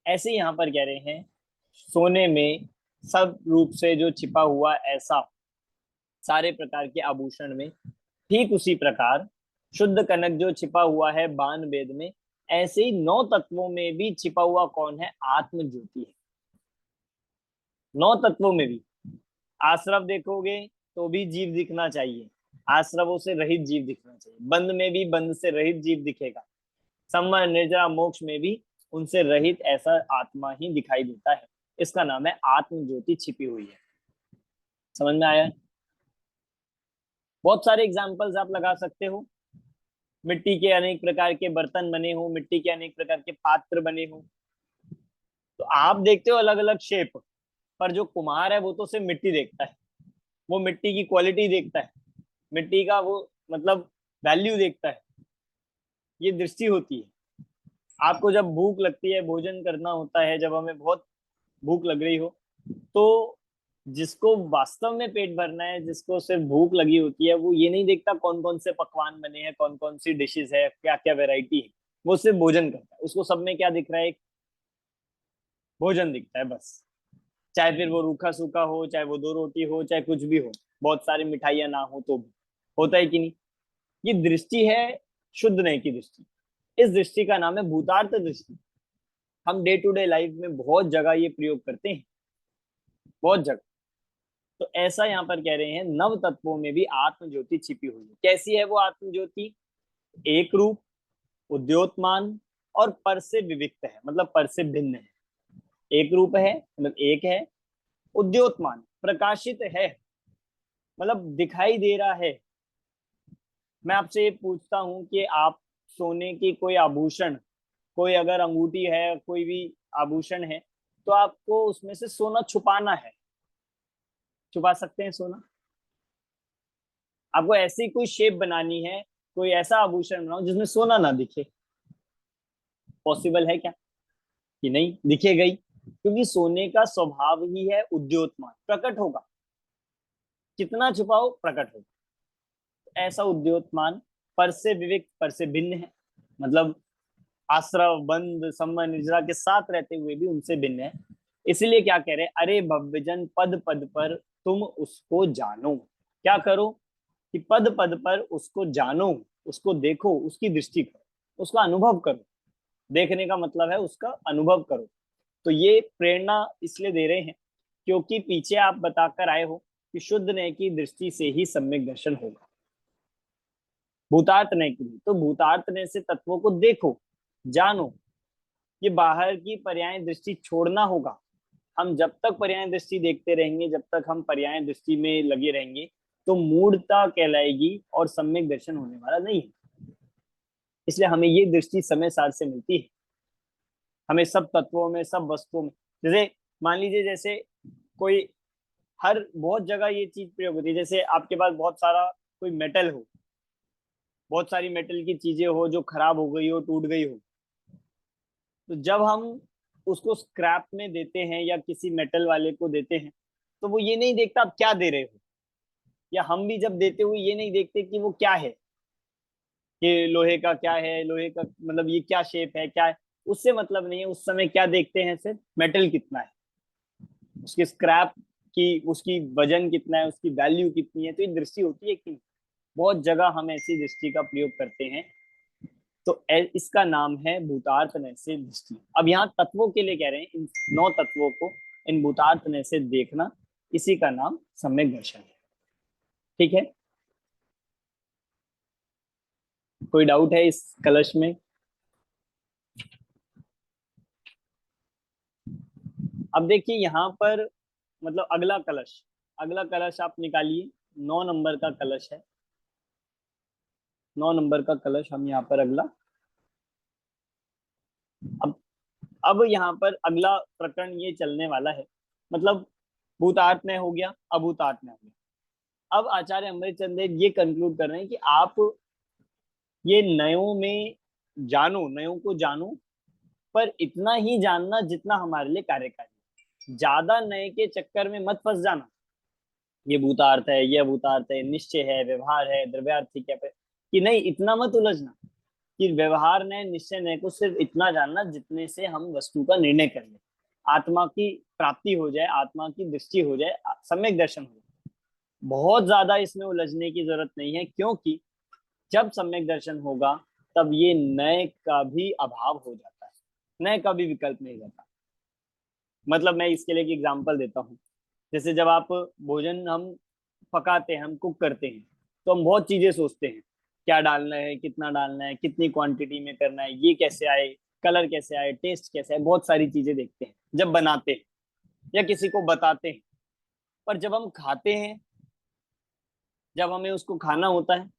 ऐसे यहाँ पर कह रहे हैं सोने में सब रूप से जो छिपा हुआ ऐसा सारे प्रकार के आभूषण में, ठीक उसी प्रकार शुद्ध कनक जो छिपा हुआ है बान वेद में, ऐसे ही 9 तत्वों में भी छिपा हुआ कौन है? आत्म ज्योति है। 9 तत्वों में भी आश्रव देखोगे तो भी जीव दिखना चाहिए, आश्रवों से रहित जीव दिखना चाहिए। बंद में भी बंद से रहित जीव दिखेगा। संवर निर्जरा मोक्ष में भी उनसे रहित ऐसा आत्मा ही दिखाई देता है। इसका नाम है आत्म ज्योति छिपी हुई है। समझ में आया? बहुत सारे एग्जाम्पल्स आप लगा सकते हो। मिट्टी के अनेक प्रकार के बर्तन बने हो, मिट्टी के अनेक प्रकार के पात्र बने हो, तो आप देखते हो अलग अलग शेप, पर जो कुम्हार है वो तो सिर्फ मिट्टी देखता है, वो मिट्टी की क्वालिटी देखता है, मिट्टी का वो मतलब वैल्यू देखता है। ये दृष्टि होती है। आपको जब भूख लगती है, भोजन करना होता है, जब हमें बहुत भूख लग रही हो, तो जिसको वास्तव में पेट भरना है, जिसको सिर्फ भूख लगी होती है, वो ये नहीं देखता कौन कौन से पकवान बने हैं, कौन कौन सी डिशेस है, क्या क्या वैरायटी है। वो सिर्फ भोजन करता है, उसको सब में क्या दिख रहा है? भोजन दिखता है बस। चाहे फिर वो रूखा सूखा हो, चाहे वो दो रोटी हो, चाहे कुछ भी हो, बहुत सारी मिठाइयां ना हो तो भी। होता है कि नहीं? ये दृष्टि है शुद्ध नहीं की दृष्टि। इस दृष्टि का नाम है भूतार्थ दृष्टि। हम डे टू डे लाइफ में बहुत जगह ये प्रयोग करते हैं, बहुत जगह। तो ऐसा यहाँ पर कह रहे हैं, नव तत्वों में भी आत्म ज्योति छिपी हुई है। कैसी है वो आत्म ज्योति? एक रूप, उद्योतमान और पर से विविक्त है, मतलब पर से भिन्न है। एक रूप है मतलब एक है, उद्योतमान प्रकाशित है, मतलब दिखाई दे रहा है। मैं आपसे ये पूछता हूं कि आप सोने की कोई आभूषण, कोई अगर अंगूठी है, कोई भी आभूषण है, तो आपको उसमें से सोना छुपाना है, छुपा सकते हैं सोना? आपको ऐसी कोई शेप बनानी है, कोई ऐसा आभूषण बनाओ जिसमें सोना ना दिखे, पॉसिबल है क्या? कि नहीं दिखेगा ही, क्योंकि सोने का स्वभाव ही है उद्योतमान, प्रकट होगा। कितना छुपाओ प्रकट होगा। ऐसा उद्योतमान पर से विविक्त, पर से भिन्न है, मतलब आश्रव बंध संबंध निजरा के साथ रहते हुए भी उनसे भिन्न है। इसलिए क्या कह रहे? अरे भव्यजन पद पद पर तुम उसको जानो। क्या करो? कि पद पद पर उसको जानो, उसको देखो, उसकी दृष्टि करो, उसका अनुभव करो। देखने का मतलब है उसका अनुभव करो। तो ये प्रेरणा इसलिए दे रहे हैं क्योंकि पीछे आप बताकर आए हो कि शुद्ध नय की दृष्टि से ही सम्यक दर्शन होगा। भूतार्थ नय की, तो भूतार्थ नय से तत्वों को देखो, जानो। ये बाहर की पर्याय दृष्टि छोड़ना होगा। हम जब तक पर्याय दृष्टि देखते रहेंगे, जब तक हम पर्याय दृष्टि में लगे रहेंगे, तो मूढ़ता कहलाएगी और सम्यक दर्शन होने वाला नहीं है। इसलिए हमें ये दृष्टि समय सार से मिलती है, हमें सब तत्वों में, सब वस्तुओं में। जैसे मान लीजिए, जैसे कोई, हर बहुत जगह ये चीज प्रयोग होती है। जैसे आपके पास बहुत सारा कोई मेटल हो, बहुत सारी मेटल की चीजें हो जो खराब हो गई हो, टूट गई हो, तो जब हम उसको स्क्रैप में देते हैं या किसी मेटल वाले को देते हैं, तो वो ये नहीं देखता आप क्या दे रहे हो। या हम भी जब देते हुए ये नहीं देखते कि वो क्या है, कि लोहे का क्या है, लोहे का मतलब ये क्या शेप है, क्या है, उससे मतलब नहीं है। उस समय क्या देखते हैं? सिर्फ मेटल कितना है, उसके स्क्रैप की, उसकी वजन कितना है, उसकी वैल्यू कितनी है। तो ये दृष्टि होती है कि बहुत जगह हम ऐसी दृष्टि का प्रयोग करते हैं। तो इसका नाम है भूतार्थ नय से दृष्टि। अब यहाँ तत्वों के लिए कह रहे हैं, इन 9 तत्वों को इन भूतार्थ नय से देखना, इसी का नाम सम्यक दर्शन है। ठीक है? कोई डाउट है इस कलश में? अब देखिए यहाँ पर, मतलब अगला कलश आप निकालिए। 9 नंबर का कलश है, 9 नंबर का कलश हम यहाँ पर अगला। अब अब यहाँ पर अगला प्रकरण ये चलने वाला है, मतलब भूतार्थ में हो गया, अभूतार्थ में हो गया। अब आचार्य अमृतचंद्र ये कंक्लूड कर रहे हैं कि आप ये नयों में जानो, नयों को जानो, पर इतना ही जानना जितना हमारे लिए कार्यकारी। ज्यादा नए के चक्कर में मत फंस जाना। ये भूतार्थ है, ये अभूतार्थ है, निश्चय है, व्यवहार है, द्रव्यार्थी है, कि नहीं, इतना मत उलझना कि व्यवहार ने, निश्चय ने को सिर्फ इतना जानना जितने से हम वस्तु का निर्णय कर ले, आत्मा की प्राप्ति हो जाए, आत्मा की दृष्टि हो जाए, सम्यक दर्शन हो जाए। बहुत ज्यादा इसमें उलझने की जरूरत नहीं है, क्योंकि जब सम्यक दर्शन होगा तब ये नए का भी अभाव हो जाता है, नए का भी विकल्प नहीं रहता। मतलब मैं इसके लिए एक एग्जाम्पल देता हूँ। जैसे जब आप भोजन हम पकाते हैं, हम कुक करते हैं, तो हम बहुत चीजें सोचते हैं, क्या डालना है, कितना डालना है, कितनी क्वांटिटी में करना है, ये कैसे आए, कलर कैसे आए, टेस्ट कैसे आए, बहुत सारी चीजें देखते हैं जब बनाते हैं या किसी को बताते हैं। पर जब हम खाते हैं, जब हमें उसको खाना होता है,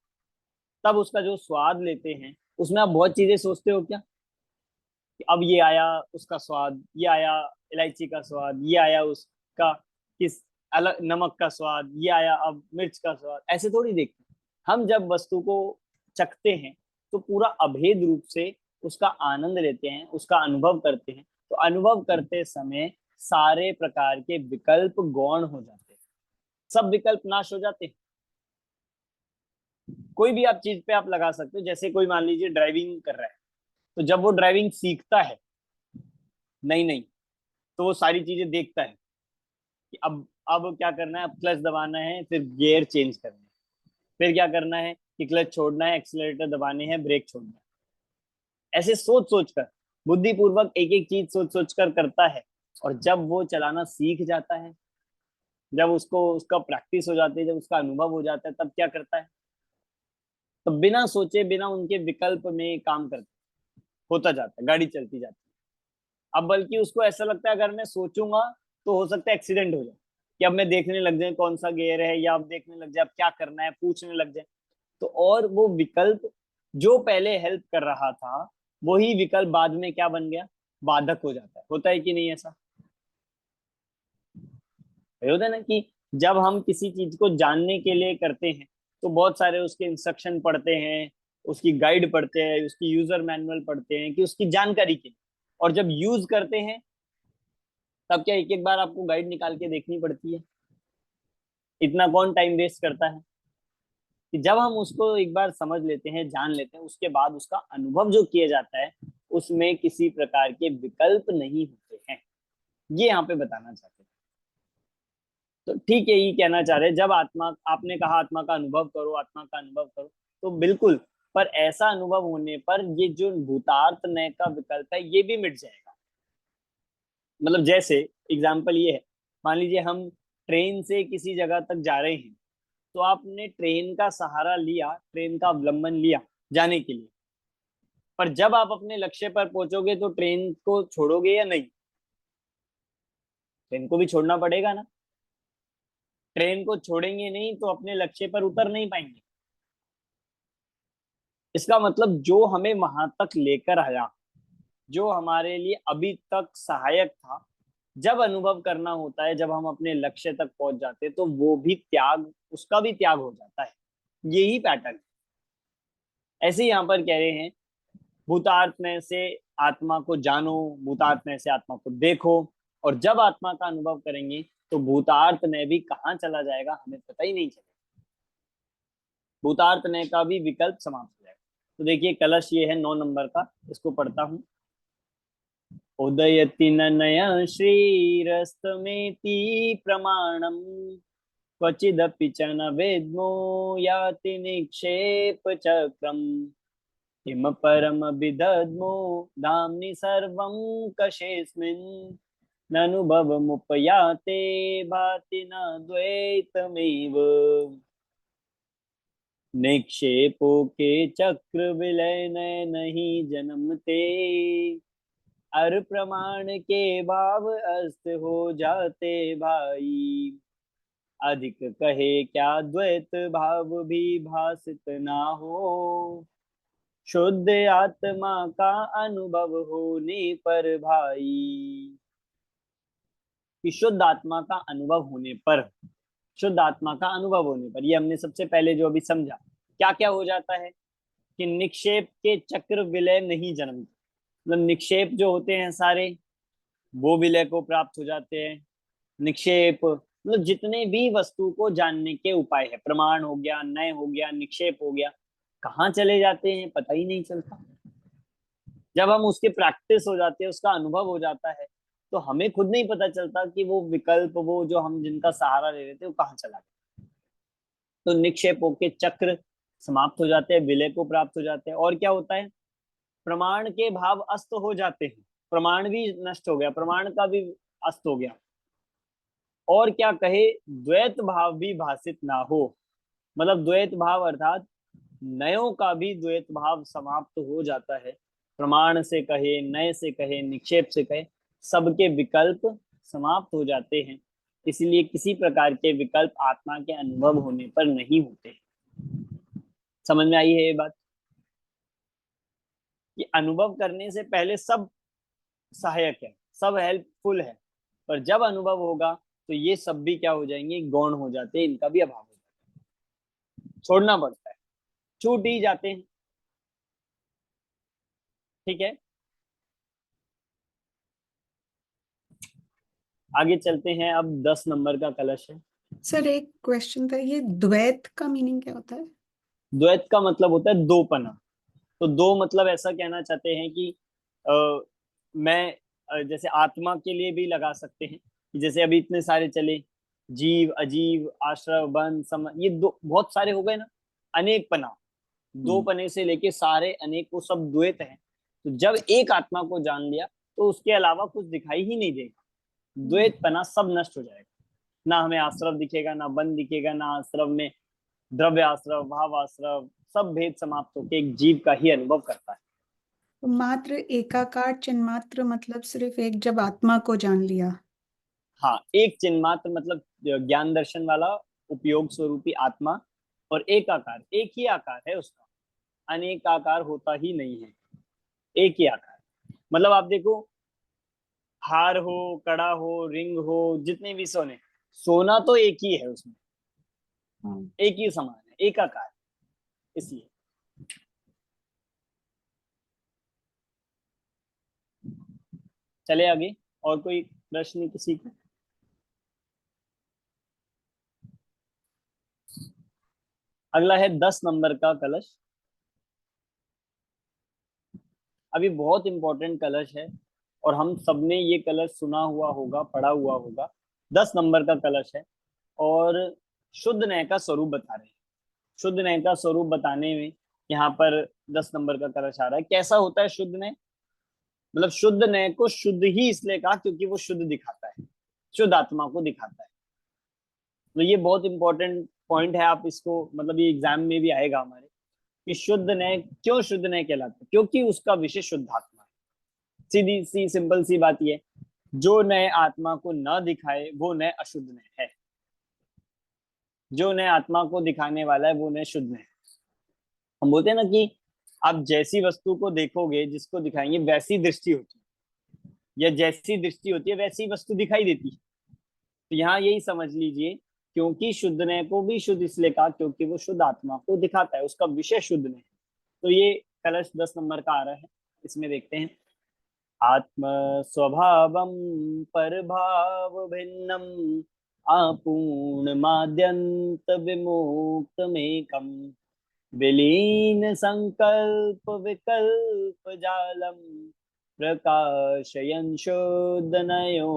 तब उसका जो स्वाद लेते हैं, उसमें आप बहुत चीजें सोचते हो क्या? कि अब ये आया उसका स्वाद, ये आया इलायची का स्वाद, ये आया उसका किस अलग नमक का स्वाद, ये आया अब मिर्च का स्वाद। ऐसे थोड़ी देखते हैं हम। जब वस्तु को चखते हैं तो पूरा अभेद रूप से उसका आनंद लेते हैं, उसका अनुभव करते हैं, तो अनुभव करते समय सारे प्रकार के विकल्प गौण हो जाते हैं, सब विकल्प नाश हो जाते हैं। कोई भी आप चीज पे आप लगा सकते हो, जैसे कोई मान लीजिए ड्राइविंग कर रहा है, तो जब वो ड्राइविंग सीखता है नहीं नहीं, तो वो सारी चीजें देखता है कि अब क्या करना है, अब क्लच दबाना है, फिर गियर चेंज करना है, फिर क्या करना है कि क्लच छोड़ना है, एक्सीलरेटर दबाने हैं, ब्रेक छोड़ना है। ऐसे सोच सोच कर, बुद्धिपूर्वक एक एक चीज सोच सोच कर करता है। और जब वो चलाना सीख जाता है, जब उसको उसका प्रैक्टिस हो जाती है, जब उसका अनुभव हो जाता है, तब क्या करता है, तो बिना सोचे बिना उनके विकल्प में काम करता होता जाता है, गाड़ी चलती जाती है। अब बल्कि उसको ऐसा लगता है अगर मैं सोचूंगा तो हो सकता है एक्सीडेंट हो जाए, कि अब मैं देखने लग जाए कौन सा गियर है, या अब देखने लग जाए अब क्या करना है, पूछने लग जाए। तो और वो विकल्प जो पहले हेल्प कर रहा था, वही विकल्प बाद में क्या बन गया, बाधक हो जाता है। होता है कि नहीं ऐसा? होता है ना कि जब हम किसी चीज को जानने के लिए करते हैं, तो बहुत सारे उसके इंस्ट्रक्शन पढ़ते हैं, उसकी गाइड पढ़ते हैं, उसकी यूजर मैनुअल पढ़ते हैं कि उसकी जानकारी के लिए। और जब यूज करते हैं, तब क्या एक एक बार आपको गाइड निकाल के देखनी पड़ती है? इतना कौन टाइम वेस्ट करता है? कि जब हम उसको एक बार समझ लेते हैं, जान लेते हैं, उसके बाद उसका अनुभव जो किया जाता है, उसमें किसी प्रकार के विकल्प नहीं होते हैं। ये यहाँ पे बताना चाहते हैं। तो ठीक है, ये कहना चाह रहे हैं, जब आत्मा, आपने कहा आत्मा का अनुभव करो, आत्मा का अनुभव करो, तो बिल्कुल, पर ऐसा अनुभव होने पर ये जो भूतार्थ नय का विकल्प है, ये भी मिट जाएगा। मतलब जैसे एग्जाम्पल ये है, मान लीजिए हम ट्रेन से किसी जगह तक जा रहे हैं, तो आपने ट्रेन का सहारा लिया, ट्रेन का अवलंबन लिया जाने के लिए, पर जब आप अपने लक्ष्य पर पहुंचोगे तो ट्रेन को छोड़ोगे या नहीं? ट्रेन को भी छोड़ना पड़ेगा ना। ट्रेन को छोड़ेंगे नहीं तो अपने लक्ष्य पर उतर नहीं पाएंगे। इसका मतलब जो हमें वहां तक लेकर आया, जो हमारे लिए अभी तक सहायक था, जब अनुभव करना होता है, जब हम अपने लक्ष्य तक पहुंच जाते हैं, तो वो भी त्याग, उसका भी त्याग हो जाता है। यही पैटर्न ऐसे यहाँ पर कह रहे हैं, भूतार्थ में से आत्मा को जानो, भूतार्थ में से आत्मा को देखो। और जब आत्मा का अनुभव करेंगे, तो भूतार्थ में भी कहाँ चला जाएगा हमें पता ही नहीं चलेगा। भूतार्थ में का भी विकल्प समाप्त हो जाएगा। तो देखिए कलश ये है 9 नंबर का, इसको पढ़ता हूँ। उदयति ननय श्रीरस्तमेति प्रमाणम, क्वचिदपि च न वेद्मो याति निक्षेप चक्रम, किम परम विदद्मो धाम्नि सर्वं कशेऽस्मिन्, ननुभवमुपयाते भाति न द्वैतमेव। निक्षेपो के चक्र विलय नहीं जन्मते, अर प्रमाण के भाव अस्त हो जाते भाई। अधिक कहे क्या द्वैत भाव भी भासित ना हो, शुद्ध आत्मा का अनुभव होने पर भाई। कि शुद्ध आत्मा का अनुभव होने पर, शुद्ध आत्मा का अनुभव होने पर, ये हमने सबसे पहले जो अभी समझा, क्या क्या हो जाता है कि निक्षेप के चक्र विलय नहीं जन्मते। मतलब निक्षेप जो होते हैं सारे, वो विलय को प्राप्त हो जाते हैं। निक्षेप मतलब जितने भी वस्तु को जानने के उपाय है, प्रमाण हो गया, नय हो गया, निक्षेप हो गया, कहाँ चले जाते हैं पता ही नहीं चलता। जब हम उसके प्रैक्टिस हो जाते हैं, उसका अनुभव हो जाता है, तो हमें खुद नहीं पता चलता कि वो विकल्प, वो जो हम जिनका सहारा ले रहे थे, वो कहाँ चला गया। तो निक्षेपों के चक्र समाप्त हो जाते हैं, विलय को प्राप्त हो जाते हैं। और क्या होता है, प्रमाण के भाव अस्त हो जाते हैं, प्रमाण भी नष्ट हो गया, प्रमाण का भी अस्त हो गया। और क्या कहे, द्वैत भाव भी भाषित ना हो। मतलब द्वैत भाव अर्थात नयों का भी द्वैत भाव समाप्त हो जाता है। प्रमाण से कहे, नय से कहे, निक्षेप से कहे, सबके विकल्प समाप्त हो जाते हैं। इसलिए किसी प्रकार के विकल्प आत्मा के अनुभव होने पर नहीं होते। समझ में आई है ये बात? कि अनुभव करने से पहले सब सहायक है, सब हेल्पफुल है, पर जब अनुभव होगा तो ये सब भी क्या हो जाएंगे, गौण हो जाते हैं, इनका भी अभाव हो जाता है, छोड़ना पड़ता है, छूट ही जाते हैं। ठीक है, आगे चलते हैं। अब 10 नंबर का कलश है। सर एक क्वेश्चन था, ये द्वैत का मीनिंग क्या होता है? द्वैत का मतलब होता है दो पना। तो दो मतलब ऐसा कहना चाहते हैं कि मैं जैसे आत्मा के लिए भी लगा सकते हैं कि जैसे अभी इतने सारे चले, जीव अजीव आश्रव बन सम, ये दो बहुत सारे हो गए ना, अनेक पना। दो पने से लेके सारे अनेक, वो सब द्वैत है। तो जब एक आत्मा को जान लिया तो उसके अलावा कुछ दिखाई ही नहीं देगा, द्वैत पना सब नष्ट हो जाएगा। ना हमें आश्रव दिखेगा, ना बन दिखेगा, ना आश्रव में द्रव्य आश्रव भाव आश्रव, सब भेद समाप्त होकर एक जीव का ही अनुभव करता है। तो मात्र एकाकार चिन्मात्र मतलब सिर्फ एक, जब आत्मा को जान लिया। हाँ, एक चिन्ह मात्र मतलब ज्ञान दर्शन वाला उपयोग स्वरूपी आत्मा, और एक आकार, एक ही आकार है उसका, अनेक आकार होता ही नहीं है, एक ही आकार। मतलब आप देखो, हार हो, कड़ा हो, रिंग हो, जितने भी सोने, सोना तो एक ही है उसमें, एक ही समान है, एक आकार, इसलिए। चले आगे, और कोई प्रश्न किसी का? अगला है 10 नंबर का कलश। अभी बहुत इंपॉर्टेंट कलश है, और हम सबने ये कलश सुना हुआ होगा, पढ़ा हुआ होगा। 10 नंबर का कलश है, और शुद्ध नय का स्वरूप बता रहे हैं। शुद्ध नय का स्वरूप बताने में यहाँ पर 10 नंबर का कलश आ रहा है। कैसा होता है शुद्ध नय? मतलब शुद्ध नय को शुद्ध ही इसलिए कहा क्योंकि वो शुद्ध दिखाता है, शुद्ध आत्मा को दिखाता है। तो ये बहुत इंपॉर्टेंट पॉइंट है, आप इसको, मतलब ये एग्जाम में भी आएगा हमारे, कि शुद्ध नय क्यों शुद्ध नय कहलाता है? क्योंकि उसका विषय शुद्ध आत्मा है। सीधी सी सिंपल सी बात ये, जो नय आत्मा को न दिखाए वो नय अशुद्ध नय है, जो नय आत्मा को दिखाने वाला है वो नय शुद्ध नय है। हम बोलते हैं ना कि आप जैसी वस्तु को देखोगे, जिसको दिखाएंगे वैसी दृष्टि होती है, या जैसी दृष्टि होती है वैसी वस्तु दिखाई देती है। तो यहाँ यही समझ लीजिए, क्योंकि शुद्ध नय को भी शुद्ध इसलिए कहा क्योंकि वो शुद्ध आत्मा को दिखाता है, उसका विषय शुद्ध नय है। तो ये कलश 10 नंबर का आ रहा है, इसमें देखते हैं। आत्म स्वभावम पर भाव भिन्नम आपूर्ण माद्यंत विमुक्तमेकम विलीन संकल्प विकल्प जालम प्रकाशयन शुद्धनयो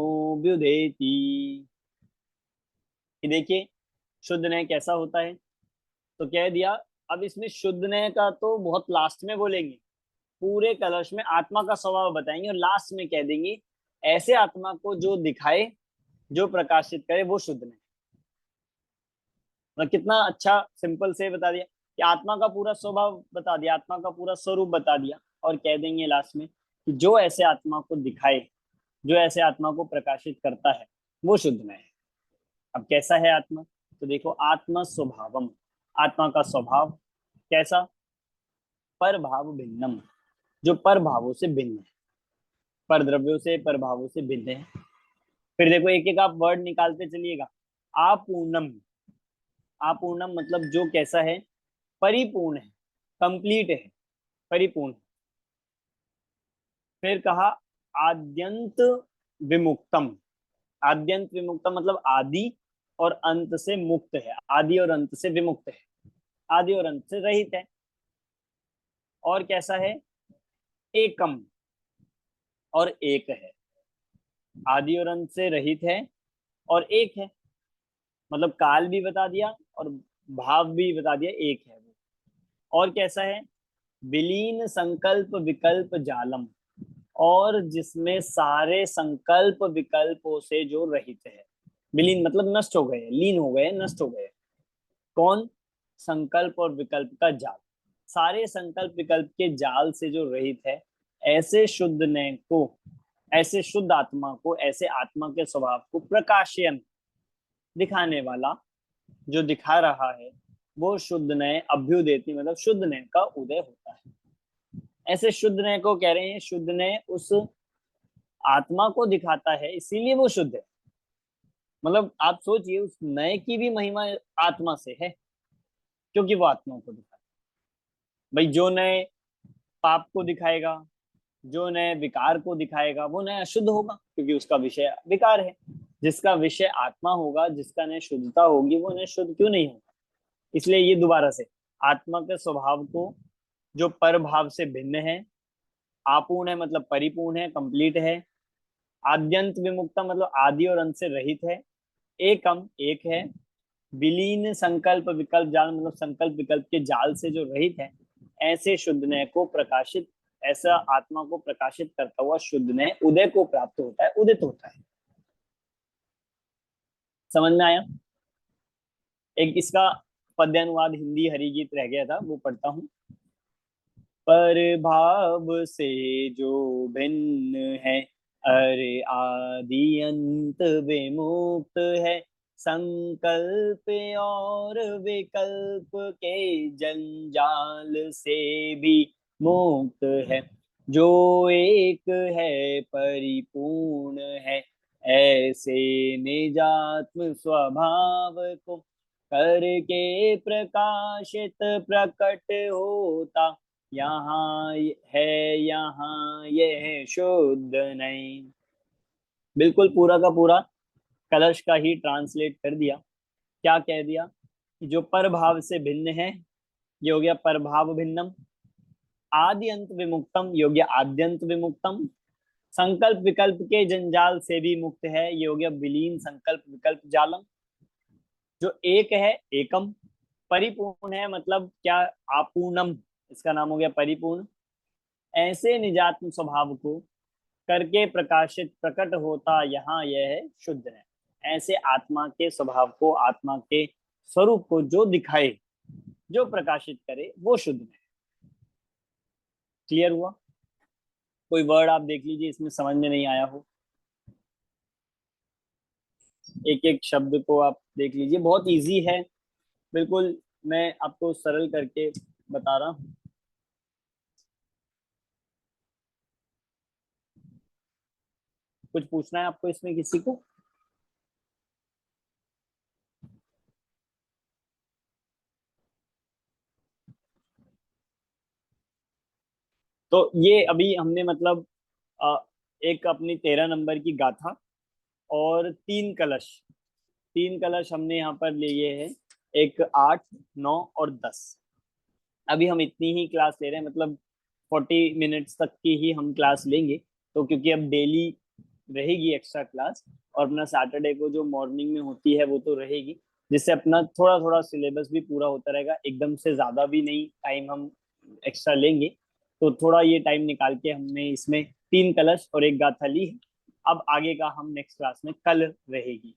व्युदेति। देखिए शुद्ध नय कैसा होता है, तो कह दिया। अब इसमें शुद्ध नय का तो बहुत लास्ट में बोलेंगे, पूरे कलश में आत्मा का स्वभाव बताएंगे, और लास्ट में कह देंगे ऐसे आत्मा को जो दिखाए, जो प्रकाशित करे, वो शुद्ध नय। मतलब कितना अच्छा सिंपल से बता दिया कि आत्मा का पूरा स्वभाव बता दिया, आत्मा का पूरा स्वरूप बता दिया, और कह देंगे लास्ट में कि जो ऐसे आत्मा को दिखाए, जो ऐसे आत्मा को प्रकाशित करता है, वो शुद्ध नय है। अब कैसा है आत्मा? तो देखो, आत्मा स्वभावम, आत्मा का स्वभाव कैसा? पर भाव भिन्नम, जो पर भावों से भिन्न है, पर द्रव्यों से, पर भावों से भिन्न है। फिर देखो, एक एक आप वर्ड निकालते चलिएगा। आपूर्णम, आपूर्णम मतलब जो कैसा है? परिपूर्ण है, कंप्लीट है, परिपूर्ण। फिर कहा आद्यंत विमुक्तम, आद्यंत विमुक्तम मतलब आदि और अंत से मुक्त है, आदि और अंत से विमुक्त है, आदि और अंत से रहित है। और कैसा है? एकम, और एक है, आदि और अंत से रहित है और एक है। मतलब काल भी बता दिया और भाव भी बता दिया, एक है वो। और कैसा है? विलीन संकल्प विकल्प जालम, और जिसमें सारे संकल्प विकल्पों से जो रहित है। विलीन मतलब नष्ट हो गए, लीन हो गए, नष्ट हो गए। कौन? संकल्प और विकल्प का जाल, सारे संकल्प विकल्प के जाल से जो रहित है, ऐसे शुद्ध नय को, ऐसे शुद्ध आत्मा को, ऐसे आत्मा के स्वभाव को प्रकाशयन, दिखाने वाला, जो दिखा रहा है, वो शुद्ध नय अभ्युदेति, मतलब शुद्ध नय का उदय होता है। ऐसे शुद्ध नय को कह रहे हैं, शुद्ध नय उस आत्मा को दिखाता है, इसीलिए वो शुद्ध है। मतलब आप सोचिए, उस नय की भी महिमा आत्मा से है, क्योंकि वो आत्मा को दिखाता है। भाई जो नय पाप को दिखाएगा, जो नए विकार को दिखाएगा वो नया शुद्ध होगा, क्योंकि उसका विषय विकार है। जिसका विषय आत्मा होगा, जिसका नए शुद्धता होगी, वो नए शुद्ध क्यों नहीं होगा। इसलिए ये दोबारा से आत्मा के स्वभाव को जो पर भाव से भिन्न है, आपूर्ण है मतलब परिपूर्ण है, कंप्लीट है, आद्यंत विमुक्ता मतलब आदि और अंत से रहित है, एकम एक है, विलीन संकल्प विकल्प जाल मतलब संकल्प विकल्प के जाल से जो रहित है, ऐसे शुद्ध नय को प्रकाशित, ऐसा आत्मा को प्रकाशित करता हुआ शुद्ध नय उदय को प्राप्त होता है, उदित होता है। समझ में आया। एक इसका पद्यानुवाद हिंदी हरिगीत रह गया था, वो पढ़ता हूँ। पर भाव से जो भिन्न है, अरे आदि अंत विमुक्त है, संकल्प और विकल्प के जंजाल से भी मुक्त है, जो एक है परिपूर्ण है, ऐसे निजात्म स्वभाव को करके प्रकाशित प्रकट होता, यहाँ है यहाँ यह शुद्ध नहीं। बिल्कुल पूरा का पूरा कलश का ही ट्रांसलेट कर दिया। क्या कह दिया कि जो पर भाव से भिन्न है, ये हो गया पर भाव भिन्नम। आदि अंत विमुक्तम, ये हो गया आद्यंत विमुक्तम। संकल्प विकल्प के जंजाल से भी मुक्त है, ये हो गया विलीन संकल्प विकल्प जालम। जो एक है एकम, परिपूर्ण है मतलब क्या, आपूर्णम, इसका नाम हो गया परिपूर्ण। ऐसे निजात्म स्वभाव को करके प्रकाशित प्रकट होता, यहाँ यह है शुद्ध है। ऐसे आत्मा के स्वभाव को, आत्मा के स्वरूप को जो दिखाए, जो प्रकाशित करे, वो शुद्ध है। क्लियर हुआ। कोई वर्ड आप देख लीजिए इसमें समझ में नहीं आया हो, एक एक शब्द को आप देख लीजिए, बहुत इजी है बिल्कुल। मैं आपको सरल करके बता रहा हूँ। कुछ पूछना है आपको इसमें किसी को? तो ये अभी हमने मतलब एक अपनी 13 नंबर की गाथा और 3 कलश, 3 कलश हमने यहाँ पर लिए हैं, एक 8, 9 और 10। अभी हम इतनी ही क्लास ले रहे हैं, मतलब 40 मिनट्स तक की ही हम क्लास लेंगे। तो क्योंकि अब डेली रहेगी एक्स्ट्रा क्लास, और अपना सैटरडे को जो मॉर्निंग में होती है वो तो रहेगी, जिससे अपना थोड़ा थोड़ा सिलेबस भी पूरा होता रहेगा। एकदम से ज़्यादा भी नहीं टाइम हम एक्स्ट्रा लेंगे, तो थोड़ा ये टाइम निकाल के हमने इसमें 3 कलश और एक गाथा ली है। अब आगे का हम नेक्स्ट क्लास में कल रहेगी,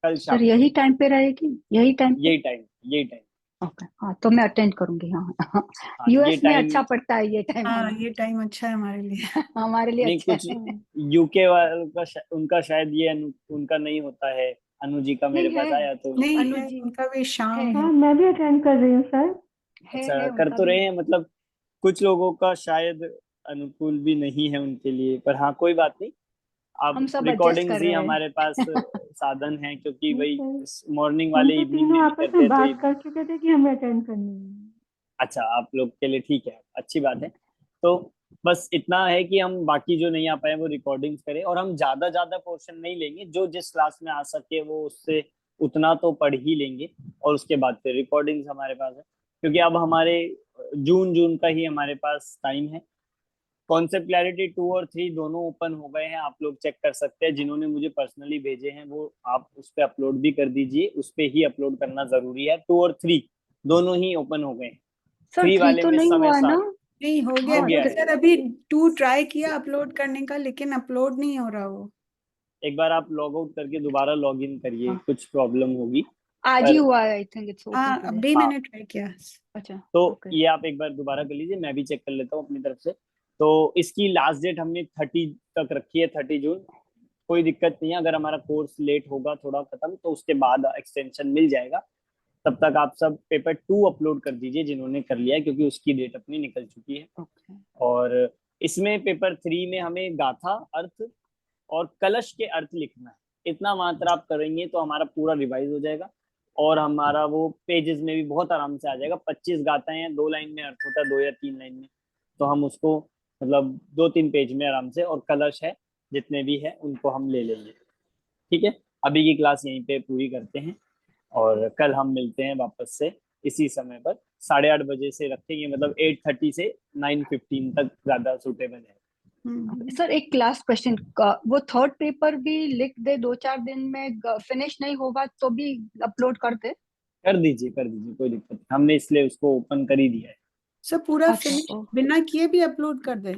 कल शाम सर यही टाइम पे रहेगी, यही टाइम पे? यही टाइम, यही टाइम। ओके, हाँ तो मैं अटेंड करूंगी। हाँ हाँ ये यूएस में टाइम, अच्छा पड़ता है ये टाइम हाँ हमें। ये टाइम अच्छा है हमारे लिए। हमारे लिए नहीं अच्छा कुछ है। यूके वालों का उनका शायद ये उनका नहीं होता है। अनु जी का मेरे नहीं पास है, आया तो नहीं अनु है, जी उनका भी शाम है, है। हाँ मैं भी अटेंड कर रही हूँ सर। अच्छा कर उनका तो भी। रहे हैं, मतलब कुछ लोगों का शायद अनुकूल भी नहीं है उनके लिए, पर हाँ कोई बात नहीं। अब हम सब एडजस्ट रिकॉर्डिंग्स कर ही रहे हमारे पास हैं। साधन है, क्योंकि नहीं वही सर, मॉर्निंग हम वाले तो इवनिंग तीनों में नहीं आपस में करते तो बात कर चुके थे कि हमें अटेंड करनी है। अच्छा आप लोग के लिए ठीक है, अच्छी बात है। तो बस इतना है कि हम बाकी जो नहीं आ पाए वो रिकॉर्डिंग्स करें, और हम ज्यादा ज्यादा पोर्शन नहीं लेंगे, जो जिस क्लास में आ सके वो उससे उतना तो पढ़ ही लेंगे, और उसके बाद फिर रिकॉर्डिंग्स हमारे पास है। क्योंकि अब हमारे जून जून का ही हमारे पास टाइम है। कॉन्सेप्ट क्लैरिटी 2 और 3 दोनों ओपन हो गए हैं, आप लोग चेक कर सकते हैं। जिन्होंने मुझे पर्सनली भेजे हैं वो आप उस पर अपलोड भी कर दीजिए, उस पर ही अपलोड करना जरूरी है। 2 और 3 दोनों ही ओपन हो गए। सर 3 थ्री वाले तो में नहीं समय हुआ ना? 7 नहीं हो गया हो हाँ गया है। सर, अभी 2 ट्राई किया अपलोड करने का, लेकिन अपलोड नहीं हो रहा वो। एक बार आप लॉग आउट करके दोबारा लॉग इन करिए, हाँ, कुछ प्रॉब्लम होगी। आज ही पर हुआ है, आई थिंक इट्स ओपन हाँ टुडे। अभी हाँ, मैंने ट्राई किया। अच्छा, तो ओके। ये आप एक बार दोबारा कर लीजिए, मैं भी चेक कर लेता हूँ अपनी तरफ से। तो इसकी लास्ट डेट हमने 30 तक रखी है, 30 जून। कोई दिक्कत नहीं है, अगर हमारा कोर्स लेट होगा थोड़ा खत्म तो उसके बाद एक्सटेंशन मिल जाएगा। तब तक आप सब पेपर 2 अपलोड कर दीजिए जिन्होंने कर लिया है, क्योंकि उसकी डेट अपनी निकल चुकी है। ओके और इसमें पेपर 3 में हमें गाथा अर्थ और कलश के अर्थ लिखना है। इतना मात्र आप करेंगे तो हमारा पूरा रिवाइज हो जाएगा, और हमारा वो पेजेस में भी बहुत आराम से आ जाएगा। 25 गाथाएं हैं, 2 लाइन में अर्थ होता है, 2 या 3 लाइन में। तो हम उसको मतलब 2-3 पेज में आराम से, और कलश है जितने भी है उनको हम ले लेंगे। ठीक है, अभी की क्लास यहीं पे पूरी करते हैं और कल हम मिलते हैं वापस से इसी समय पर 8:30 बजे से रखेंगे, मतलब 8:30 से 9:15 तक ज्यादा सूटेबल है। सर एक लास्ट क्वेश्चन, वो थर्ड पेपर भी लिख दे 2-4 दिन में, फिनिश नहीं होगा तो भी अपलोड कर दे? कर दीजिए कोई दिक्कत नहीं, हमने इसलिए उसको ओपन कर ही दिया है। सर पूरा अच्छा, फिनिश ओ, बिना किए भी अपलोड कर दे?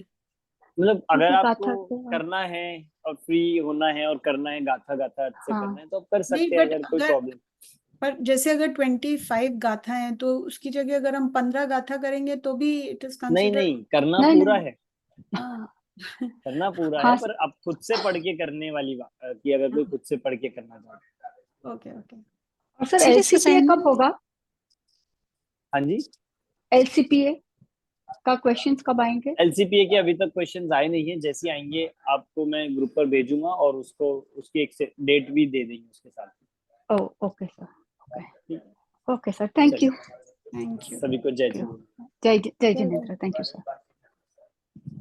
मतलब अगर क्योंकि आपको गाथा के करना है और फ्री होना है और करना है गाथा गाथा से हाँ करना है तो आप कर नहीं, सकते हैं, बट अगर कोई अगर प्रॉब्लम। पर जैसे अगर 25 गाथा है तो उसकी जगह अगर हम 15 गाथा करेंगे तो भी इट इज नहीं कंसिडर? नहीं, करना नहीं पूरा नहीं है, हाँ करना पूरा है, हाँ पर आप खुद से पढ़ के करने वाली बात कि अगर कोई खुद से पढ़ के करना चाहता है। Okay okay. और सर सर इस एलसीपीए कब असाइनमेंट होगा? हाँ जी, एलसीपीए का क्वेश्चंस कब आएंगे? एलसीपीए के अभी तक क्वेश्चंस आए नहीं है, जैसे आएंगे आपको मैं ग्रुप पर भेजूंगा और उसको उसकी एक डेट भी दे देंगे उसके साथ। ओ ओके सर, ओके ठीक है, ओके सर, थैंक चलिए, यू। Thank you. सभी को जय जय। जय जिनेंद्र, थैंक यू सर।